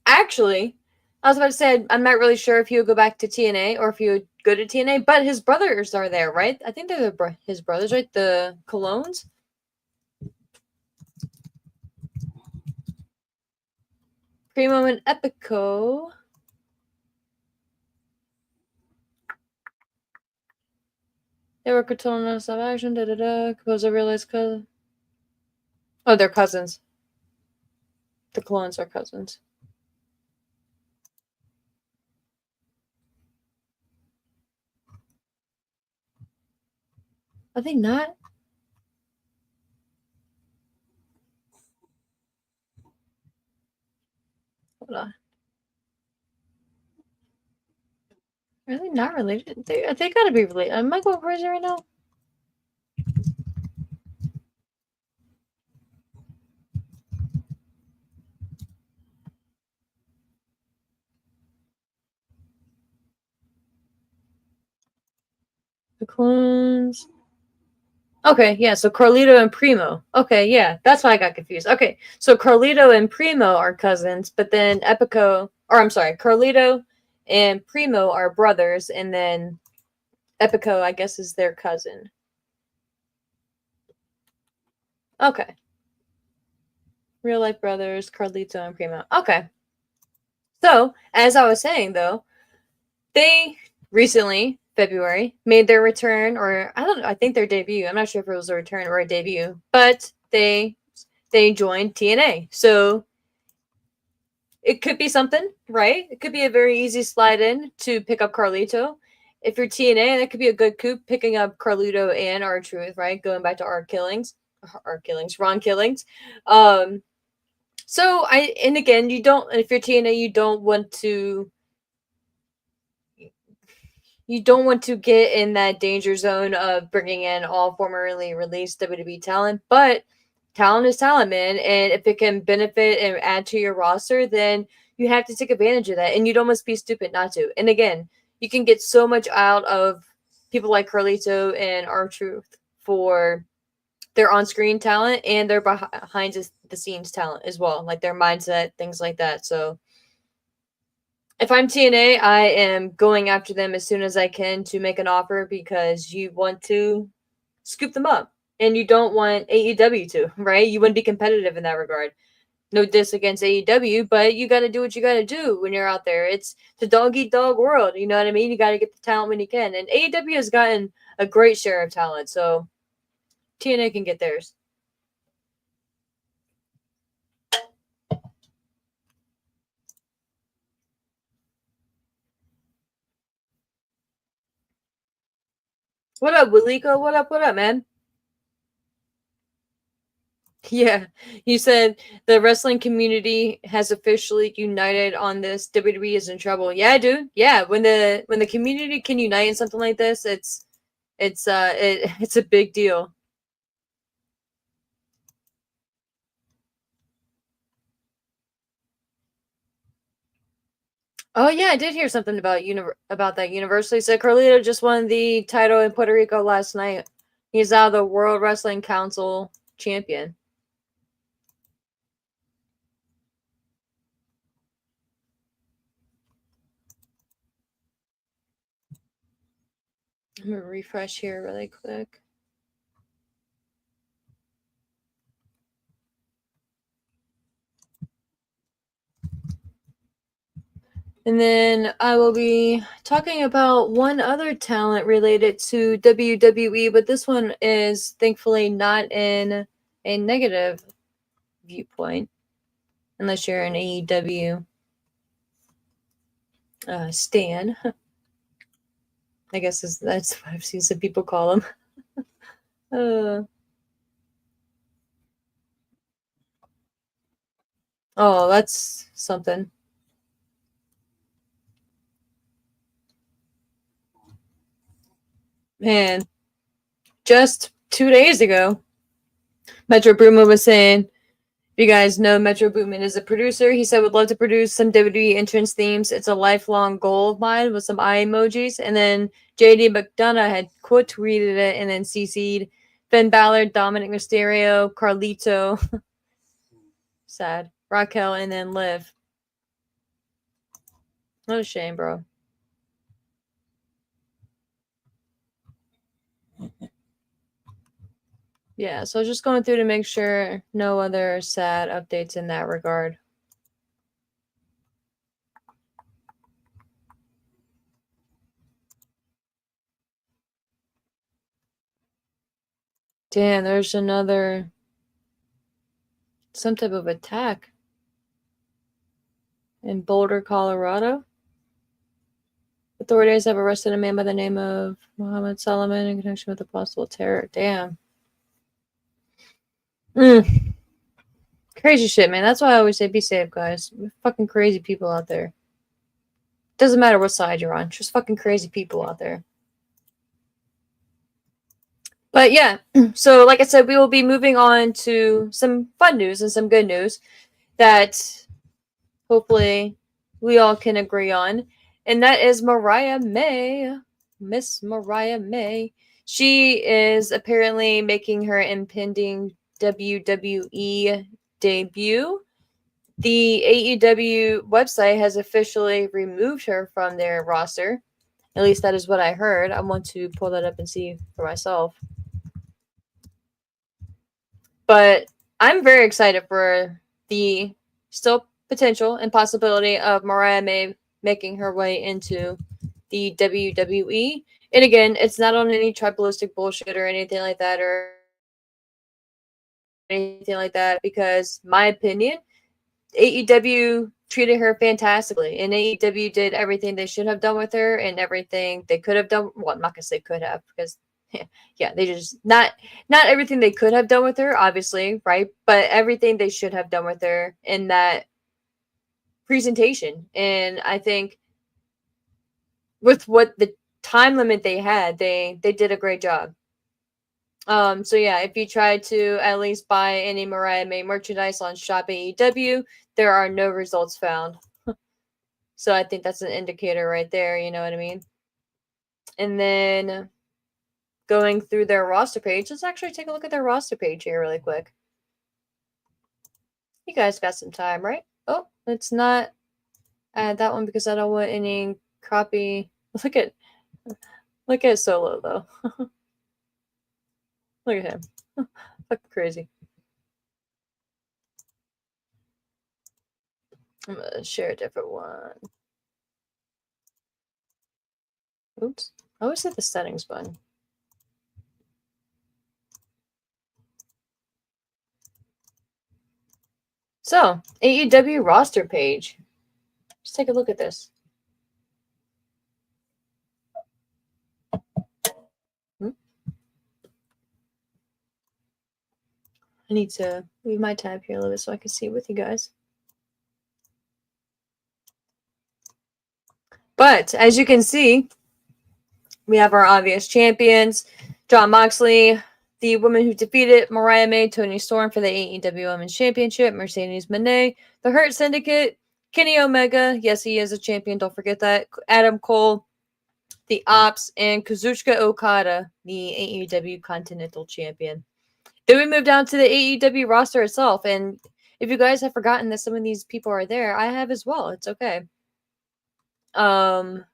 actually. I was about to say I'm not really sure if he would go back to TNA or if he would go to TNA, but his brothers are there, right? I think they're his brothers, right? The Colognes. Primo and Epico. They were Katona of action. Da da da. Composer realized cousin. Oh, they're cousins. The Colognes are cousins. Are they not? Hold on. Are they not related? They gotta be related. Am I going crazy right now? The clones. Okay, yeah, so Carlito and Primo. Okay, yeah, that's why I got confused. Okay, so Carlito and Primo are cousins, but then Carlito and Primo are brothers, and then Epico, I guess, is their cousin. Okay. Real life brothers, Carlito and Primo. Okay. So, as I was saying, though, they recently, February, made their return, or I don't know, I think their debut. I'm not sure if it was a return or a debut, but they joined TNA. So it could be something, right? It could be a very easy slide in to pick up Carlito. If you're TNA, that could be a good coup picking up Carlito and R-Truth, right? Going back to Ron Killings. So and again, if you're TNA, you don't want to get in that danger zone of bringing in all formerly released WWE talent, but talent is talent, man. And if it can benefit and add to your roster, then you have to take advantage of that. And you'd almost be stupid not to. And again, you can get so much out of people like Carlito and R-Truth for their on-screen talent and their behind the scenes talent as well, like their mindset, things like that. So if I'm TNA, I am going after them as soon as I can to make an offer because you want to scoop them up. And you don't want AEW to, right? You wouldn't be competitive in that regard. No diss against AEW, but you got to do what you got to do when you're out there. It's the dog eat dog world. You know what I mean? You got to get the talent when you can. And AEW has gotten a great share of talent, so TNA can get theirs. What up, Wiliko? What up, man? Yeah, you said the wrestling community has officially united on this. WWE is in trouble. Yeah, dude. Yeah, when the community can unite in something like this, it's a big deal. Oh yeah, I did hear something about that university. Said Carlito just won the title in Puerto Rico last night. He's now the World Wrestling Council champion. I'm gonna refresh here really quick. And then I will be talking about one other talent related to WWE, but this one is thankfully not in a negative viewpoint, unless you're an AEW stan. I guess that's what I've seen some people call them. Oh, that's something. Man, just 2 days ago, Metro Boomin was saying, if you guys know Metro Boomin is a producer, he said would love to produce some WWE entrance themes. It's a lifelong goal of mine with some eye emojis. And then JD McDonough had quote tweeted it and then CC'd Finn Balor, Dominic Mysterio, Carlito, sad, Raquel, and then Liv. What a shame, bro. Yeah, so just going through to make sure no other sad updates in that regard. Damn, there's some type of attack in Boulder, Colorado. Authorities have arrested a man by the name of Mohammed Solomon in connection with a possible terror. Damn. Crazy shit, man. That's why I always say be safe, guys. Fucking crazy people out there. Doesn't matter what side you're on. Just fucking crazy people out there. But yeah, so like I said, we will be moving on to some fun news and some good news that hopefully we all can agree on. And that is Mariah May. Miss Mariah May. She is apparently making her impending WWE debut. The AEW website has officially removed her from their roster. At least that is what I heard. I want to pull that up and see for myself. But I'm very excited for the still potential and possibility of Mariah May making her way into the WWE. And again, it's not on any tribalistic bullshit or anything like that because my opinion, AEW treated her fantastically and AEW did everything they should have done with her and everything they could have done. Well, I'm not gonna say could have because yeah, they just not everything they could have done with her, obviously, right? But everything they should have done with her in that presentation. And I think with what the time limit they had, they did a great job. So yeah, if you try to at least buy any Mariah May merchandise on Shop AEW, there are no results found. So I think that's an indicator right there, you know what I mean? And then going through their roster page, let's actually take a look at their roster page here really quick. You guys got some time, right? Oh, let's not add that one because I don't want any copy. Look at Solo though. Look at him. Fucking crazy. I'm gonna share a different one. Oops. I always hit the settings button. So, AEW roster page. Let's take a look at this. I need to leave my tab here a little bit so I can see it with you guys. But as you can see, we have our obvious champions. Jon Moxley, the woman who defeated Mariah May, Toni Storm for the AEW Women's Championship, Mercedes Moné, the Hurt Syndicate, Kenny Omega, yes, he is a champion, don't forget that, Adam Cole, the Ops, and Kazuchika Okada, the AEW Continental Champion. Then we move down to the AEW roster itself, and if you guys have forgotten that some of these people are there, I have as well. It's okay. And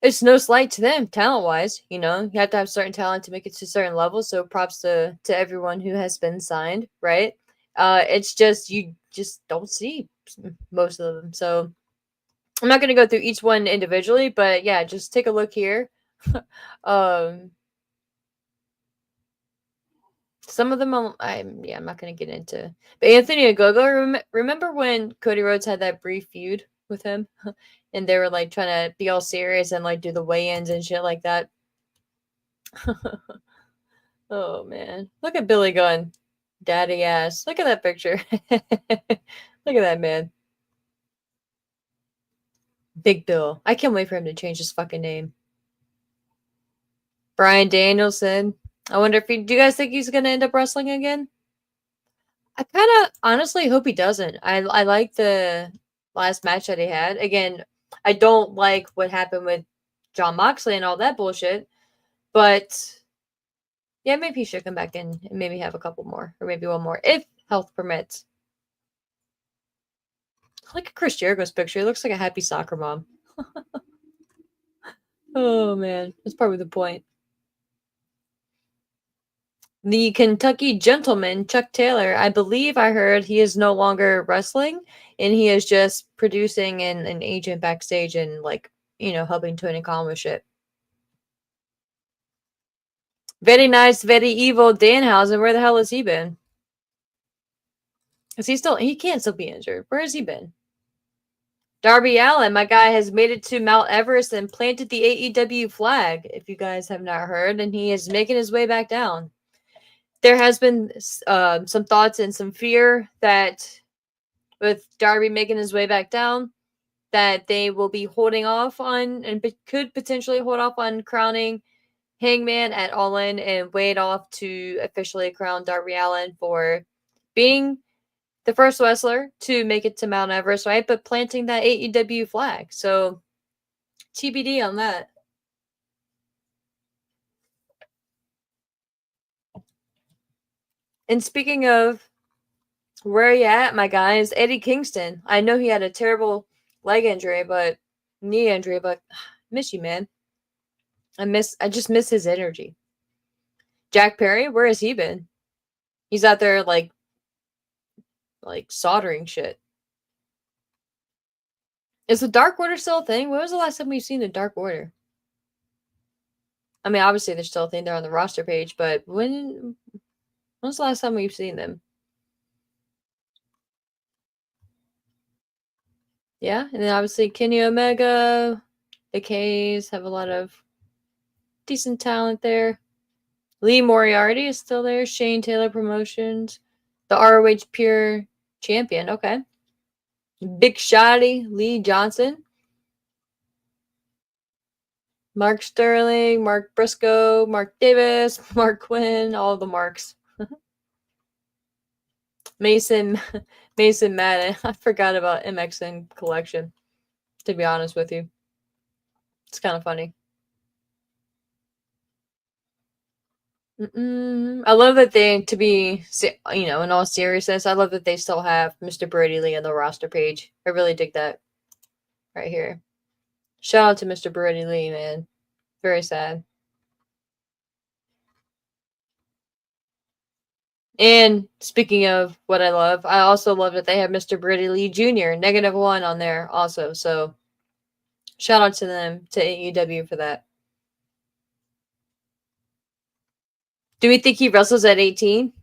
it's no slight to them talent wise. You know, you have to have certain talent to make it to certain levels. So props to everyone who has been signed, right? It's just you just don't see most of them. So I'm not going to go through each one individually, but yeah, just take a look here. Some of them, I'm not going to get into. But Anthony Ogogo, remember when Cody Rhodes had that brief feud with him, and they were like trying to be all serious and like do the weigh-ins and shit like that. Oh man, look at Billy Gunn, daddy ass. Look at that picture. Look at that man, Big Bill. I can't wait for him to change his fucking name. Bryan Danielson. I wonder if do you guys think he's gonna end up wrestling again? I kind of honestly hope he doesn't. I like the last match that he had. Again, I don't like what happened with Jon Moxley and all that bullshit, but yeah, maybe he should come back in and maybe have a couple more or maybe one more if health permits. Look at Chris Jericho's picture. He looks like a happy soccer mom. Oh man, that's probably the point. The Kentucky Gentleman, Chuck Taylor, I believe I heard he is no longer wrestling and he is just producing and an agent backstage and like, you know, helping Tony Khan with shit. Very nice, very evil Danhausen. Where the hell has he been? Is he can't still be injured. Where has he been? Darby Allin, my guy, has made it to Mount Everest and planted the AEW flag, if you guys have not heard, and he is making his way back down. There has been some thoughts and some fear that with Darby making his way back down, that they will be holding off on and could potentially hold off on crowning Hangman at All In and wait off to officially crown Darby Allin for being the first wrestler to make it to Mount Everest, right? But planting that AEW flag. So TBD on that. And speaking of where you at, my guys, Eddie Kingston. I know he had a terrible leg injury, knee injury, but miss you, man. I just miss his energy. Jack Perry, where has he been? He's out there like soldering shit. Is the Dark Order still a thing? When was the last time we've seen the Dark Order? I mean, obviously they're still a thing. They're on the roster page, but when's the last time we've seen them? Yeah, and then obviously Kenny Omega, the K's have a lot of decent talent there. Lee Moriarty is still there. Shane Taylor Promotions, the ROH Pure Champion. Okay. Big Shotty, Lee Johnson, Mark Sterling, Mark Briscoe, Mark Davis, Mark Quinn, all the Marks. Mason Madden. I forgot about MXN collection, to be honest with you. It's kind of funny. I love that in all seriousness, I love that they still have Mr. Brody Lee on the roster page. I really dig that right here. Shout out to Mr. Brody Lee, man. Very sad. And speaking of what I love, I also love that they have Mr. Brady Lee Jr. -1 on there also. So shout out to them, to AEW for that. Do we think he wrestles at 18?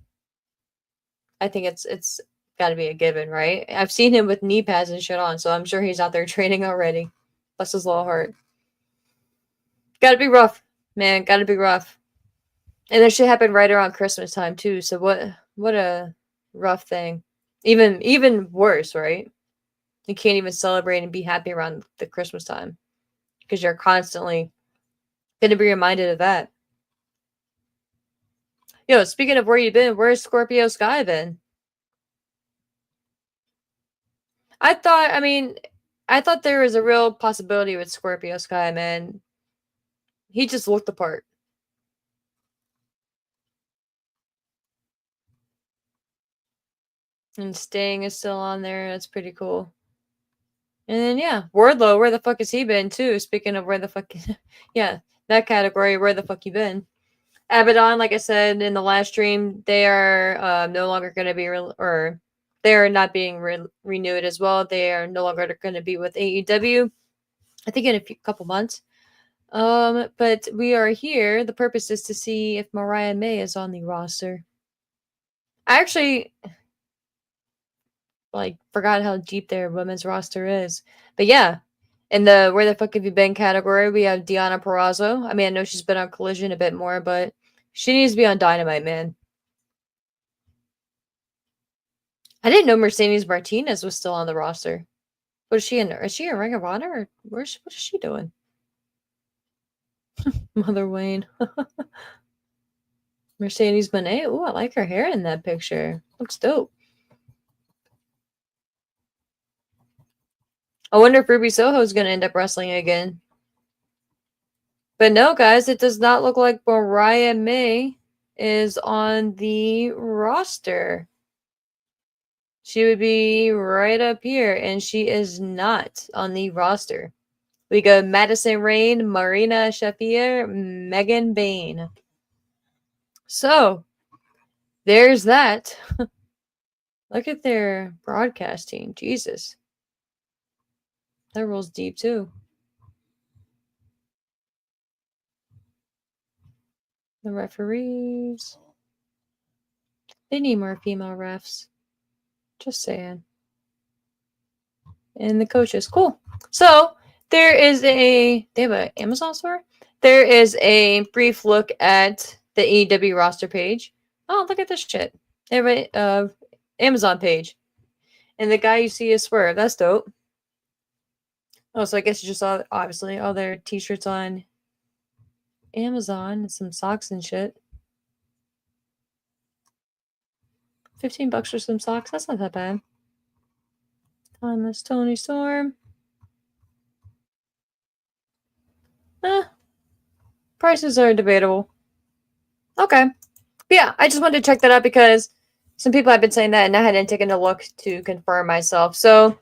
I think it's got to be a given, right? I've seen him with knee pads and shit on, so I'm sure he's out there training already. Bless his little heart. Got to be rough, man. Got to be rough. And this shit happened right around Christmas time too. So what a rough thing. Even worse, right? You can't even celebrate and be happy around the Christmas time because you're constantly going to be reminded of that. Yo, speaking of where you've been, where's Scorpio Sky been? I thought there was a real possibility with Scorpio Sky, man. He just looked the part. And Sting is still on there. That's pretty cool. And then, yeah, Wardlow, where the fuck has he been, too? Speaking of where the fuck... yeah, that category, where the fuck you been? Abaddon, like I said in the last stream, they are no longer going to be... or they are not being renewed as well. They are no longer going to be with AEW. I think in a couple months. But we are here. The purpose is to see if Mariah May is on the roster. I actually forgot how deep their women's roster is. But yeah, in the where the fuck have you been category, we have Deonna Purrazzo. I mean, I know she's been on Collision a bit more, but she needs to be on Dynamite, man. I didn't know Mercedes Martinez was still on the roster. What is she in? Is she in Ring of Honor? Or what is she doing? Mother Wayne. Mercedes Moné. Oh, I like her hair in that picture. Looks dope. I wonder if Ruby Soho is going to end up wrestling again. But no, guys, it does not look like Mariah May is on the roster. She would be right up here, and she is not on the roster. We go Madison Rayne, Marina Shafir, Megan Bain. So, there's that. Look at their broadcast team. Jesus. That rolls deep, too. The referees. They need more female refs. Just saying. And the coaches. Cool. So, there is they have an Amazon store? There is a brief look at the AEW roster page. Oh, look at this shit. They have an Amazon page. And the guy you see is Swerve. That's dope. Oh, so I guess you just saw, obviously, all their t-shirts on Amazon and some socks and shit. $15 for some socks. That's not that bad. Thomas Tony Storm. Prices are debatable. Okay. But yeah, I just wanted to check that out because some people have been saying that and I hadn't taken a look to confirm myself. So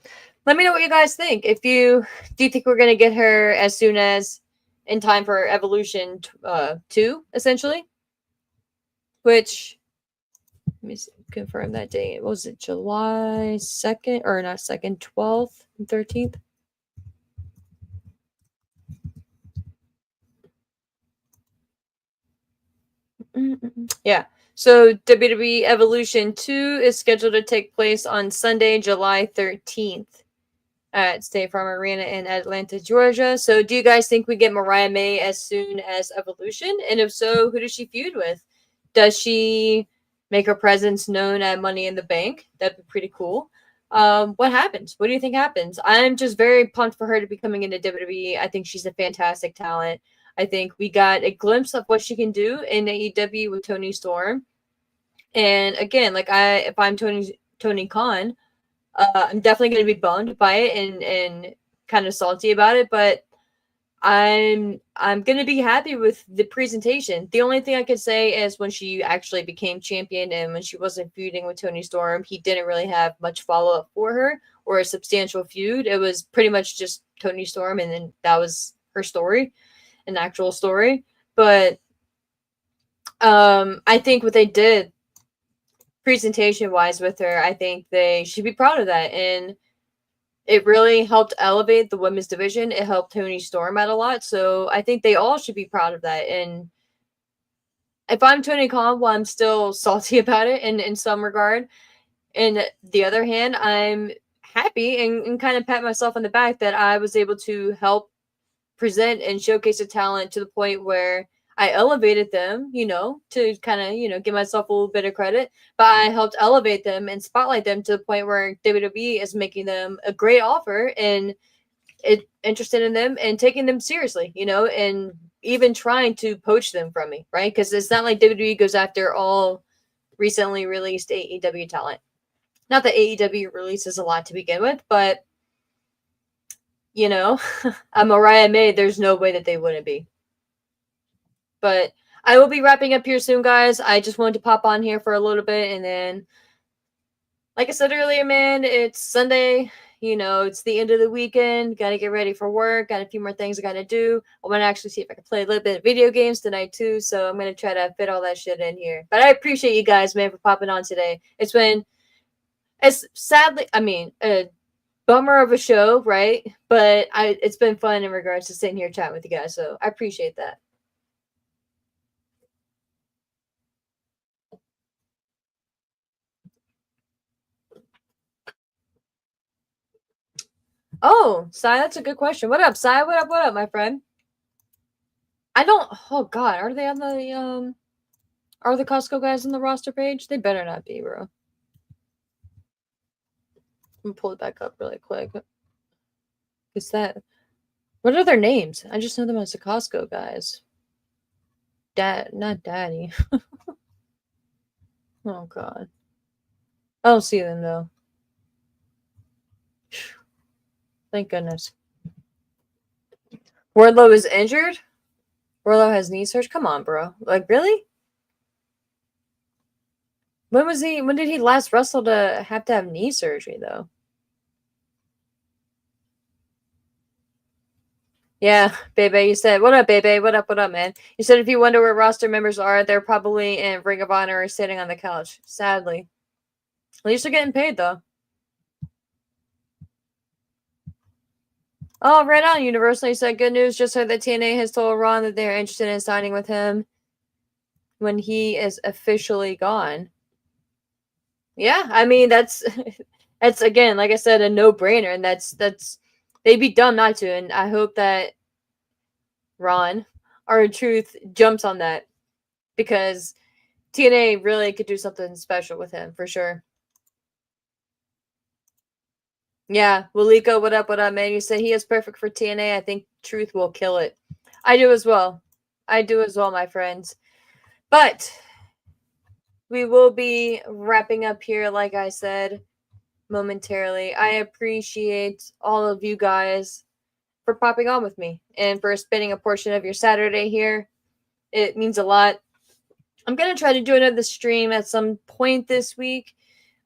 let me know what you guys think. Do you think we're gonna get her as soon as in time for Evolution 2, essentially? Which let me confirm that date. What was it, July 2nd? Or not 2nd, 12th and 13th? Yeah. So WWE Evolution 2 is scheduled to take place on Sunday, July 13th at State Farm Arena in Atlanta, Georgia. So do you guys think we get Mariah May as soon as Evolution? And if so, who does she feud with? Does she make her presence known at Money in the Bank? That'd be pretty cool. What happens? What do you think happens? I'm just very pumped for her to be coming into WWE. I think she's a fantastic talent. I think we got a glimpse of what she can do in AEW with Toni Storm. And again, if I'm Tony Khan, I'm definitely going to be bummed by it and kind of salty about it, but I'm going to be happy with the presentation. The only thing I could say is when she actually became champion and when she wasn't feuding with Toni Storm, he didn't really have much follow-up for her or a substantial feud. It was pretty much just Toni Storm, and then that was her story, an actual story. But I think what they did presentation wise with her, I think they should be proud of that. And it really helped elevate the women's division. It helped Tony Storm out a lot. So I think they all should be proud of that. And if I'm Tony Khan, well, I'm still salty about it in some regard. In the other hand, I'm happy and kind of pat myself on the back that I was able to help present and showcase a talent to the point where I elevated them, to kind of, give myself a little bit of credit, but I helped elevate them and spotlight them to the point where WWE is making them a great offer and interested in them and taking them seriously, and even trying to poach them from me, right? Because it's not like WWE goes after all recently released AEW talent. Not that AEW releases a lot to begin with, but I'm Mariah May. There's no way that they wouldn't be. But I will be wrapping up here soon, guys. I just wanted to pop on here for a little bit, and then, like I said earlier, man, it's Sunday. It's the end of the weekend. Got to get ready for work. Got a few more things I got to do. I want to actually see if I can play a little bit of video games tonight, too. So I'm going to try to fit all that shit in here. But I appreciate you guys, man, for popping on today. It's sadly, a bummer of a show, right? But it's been fun in regards to sitting here chatting with you guys. So I appreciate that. Oh, Sai, that's a good question. What up, Sai? What up, my friend? I don't. Oh God, are they on the Are the Costco guys on the roster page? They better not be, bro. I'm gonna pull it back up really quick. Is that? What are their names? I just know them as the Costco guys. Not Daddy. Oh God. I don't see them though. Thank goodness. Wardlow is injured? Wardlow has knee surgery? Come on, bro. Like, really? When did he last wrestle to have knee surgery, though? Yeah, Bebe, you said, what up, Bebe? What up, man? You said if you wonder where roster members are, they're probably in Ring of Honor or sitting on the couch. Sadly. At least they're getting paid, though. Oh, right on, Universal. You said, good news. Just heard that TNA has told Ron that they're interested in signing with him when he is officially gone. Yeah, I mean, that's again, like I said, a no-brainer, and that's they'd be dumb not to, and I hope that Ron R-Truth jumps on that because TNA really could do something special with him for sure. Yeah, Waliko, what up, man? You said he is perfect for TNA. I think Truth will kill it. I do as well. My friends. But we will be wrapping up here, like I said, momentarily. I appreciate all of you guys for popping on with me and for spending a portion of your Saturday here. It means a lot. I'm going to try to do another stream at some point this week.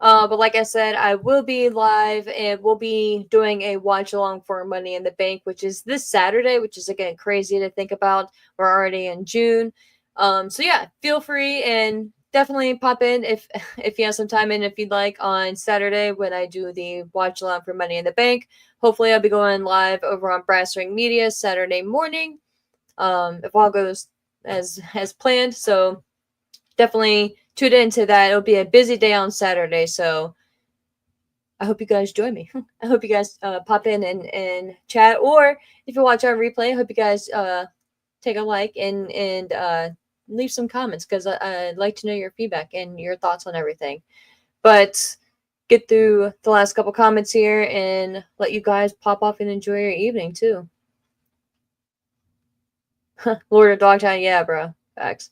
But like I said, I will be live and we'll be doing a watch along for Money in the Bank, which is this Saturday, which is, again, crazy to think about. We're already in June. So yeah, feel free and definitely pop in if you have some time and if you'd like on Saturday when I do the watch along for Money in the Bank. Hopefully I'll be going live over on Brass Ring Media Saturday morning. If all goes as planned. So definitely tune into that. It'll be a busy day on Saturday, so I hope you guys join me. I hope you guys pop in and chat, or if you watch on replay, I hope you guys take a like and leave some comments because I'd like to know your feedback and your thoughts on everything. But get through the last couple comments here and let you guys pop off and enjoy your evening too. Lord of Dogtown, yeah, bro. Facts.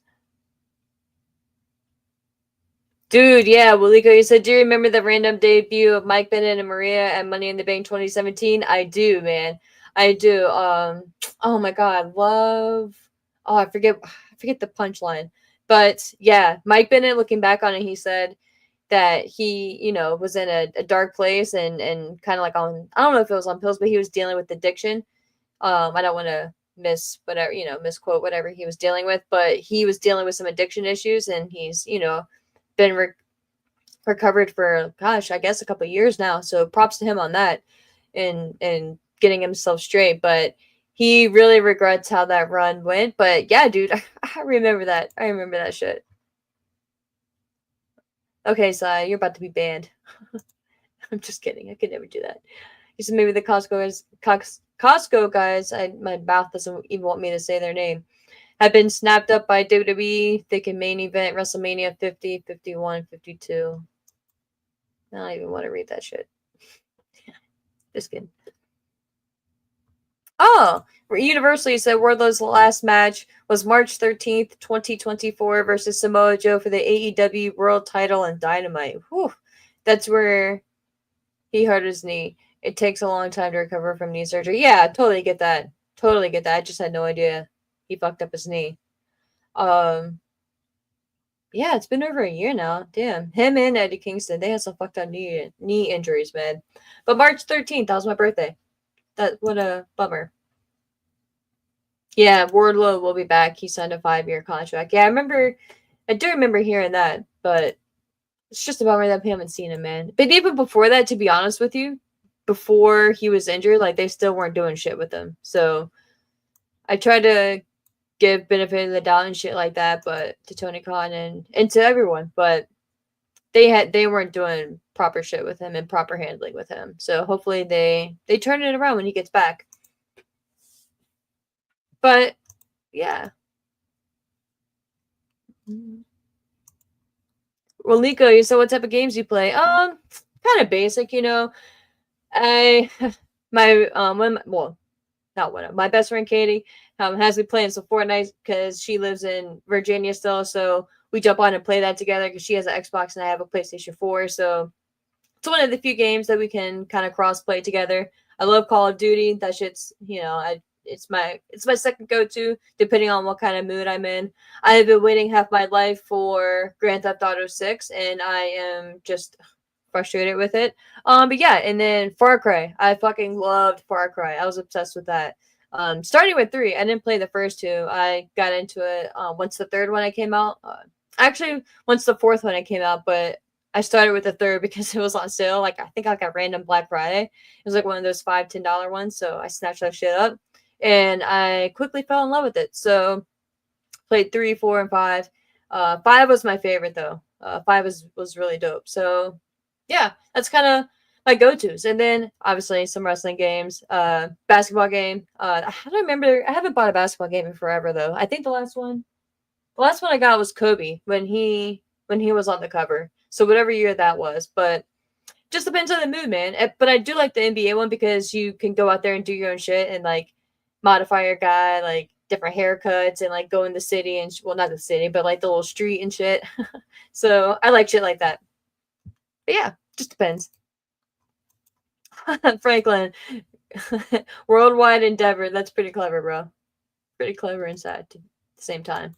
Dude, yeah, Waliko, you said, do you remember the random debut of Mike Bennett and Maria at Money in the Bank 2017? I do, man. I do. Oh my God, I forget the punchline. But yeah, Mike Bennett, looking back on it, he said that he, was in a dark place and kind of like on, I don't know if it was on pills, but he was dealing with addiction. I don't want to misquote whatever he was dealing with, but he was dealing with some addiction issues and he's, been recovered for, gosh, I guess a couple years now. So props to him on that and getting himself straight. But he really regrets how that run went. But yeah, dude, I remember that. I remember that shit. Okay, Sai, you're about to be banned. I'm just kidding. I could never do that. He said maybe the Costco guys, my mouth doesn't even want me to say their name, have been snapped up by WWE, thinking main event WrestleMania 50, 51, 52. I don't even want to read that shit. Just kidding. Oh, Universally said Wardlow's last match was March 13th, 2024 versus Samoa Joe for the AEW World Title and Dynamite. Whew. That's where he hurt his knee. It takes a long time to recover from knee surgery. Yeah, totally get that. Totally get that. I just had no idea he fucked up his knee. Yeah, it's been over a year now. Damn. Him and Eddie Kingston, they had some fucked up knee injuries, man. But March 13th, that was my birthday. What a bummer. Yeah, Wardlow will be back. He signed a 5-year contract. Yeah, I do remember hearing that, but it's just a bummer that we haven't seen him, man. But even before that, to be honest with you, before he was injured, like they still weren't doing shit with him. So I tried to give benefit of the doubt and shit like that, but to Tony Khan and to everyone, but they weren't doing proper shit with him and proper handling with him. So hopefully they turn it around when he gets back. But yeah. Well, Nico, you said what type of games you play? Kind of basic, you know. I my not one of my best friend Katie has me playing some Fortnite because she lives in Virginia still, so we jump on and play that together because she has an Xbox and I have a PlayStation 4. So it's one of the few games that we can kind of cross play together. I love Call of Duty. That shit's it's my second go to depending on what kind of mood I'm in. I have been waiting half my life for Grand Theft Auto 6, and I am just frustrated with it. But yeah, and then Far Cry. I fucking loved Far Cry. I was obsessed with that. Starting with 3, I didn't play the first 2. I got into it once the third one came out. Actually, once the fourth one came out, but I started with the third because it was on sale. Like I think like a random Black Friday. It was like one of those $5-$10 ones. So I snatched that shit up, and I quickly fell in love with it. So played 3, 4, and 5. 5 was my favorite though. 5 was really dope. So yeah, that's kind of my go-tos. And then obviously some wrestling games, basketball game. I don't remember. I haven't bought a basketball game in forever though. I think the last one I got was Kobe when he was on the cover. So whatever year that was, but just depends on the mood, man. But I do like the NBA one because you can go out there and do your own shit and like modify your guy, like different haircuts and like go in the city and well, not the city, but like the little street and shit. So I like shit like that. But yeah, just depends. Franklin, worldwide endeavor. That's pretty clever, bro. Pretty clever and sad at the same time.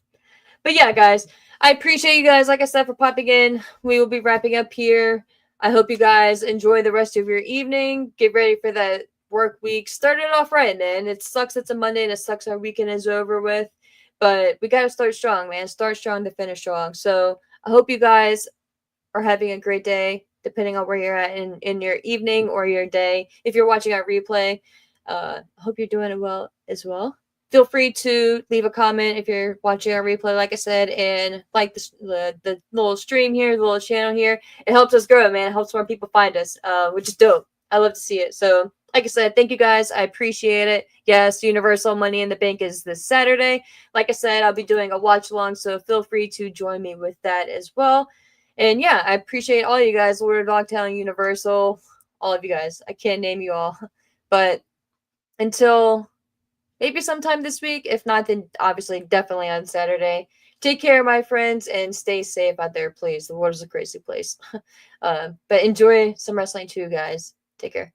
But yeah, guys, I appreciate you guys, like I said, for popping in. We will be wrapping up here. I hope you guys enjoy the rest of your evening. Get ready for that work week. Start it off right, man. It sucks it's a Monday and it sucks our weekend is over with. But we got to start strong, man. Start strong to finish strong. So I hope you guys are having a great day, depending on where you're at in your evening or your day. If you're watching our replay, I hope you're doing it well as well. Feel free to leave a comment if you're watching our replay, like I said, and like the little stream here, the little channel here. It helps us grow, man. It helps more people find us, which is dope. I love to see it. So, like I said, thank you guys. I appreciate it. Yes, Universal Money in the Bank is this Saturday. Like I said, I'll be doing a watch along, so feel free to join me with that as well. And yeah, I appreciate all you guys, Lord of Dogtown, Universal, all of you guys. I can't name you all, but until maybe sometime this week. If not, then obviously definitely on Saturday. Take care, my friends, and stay safe out there, please. The world is a crazy place. But enjoy some wrestling too, guys. Take care.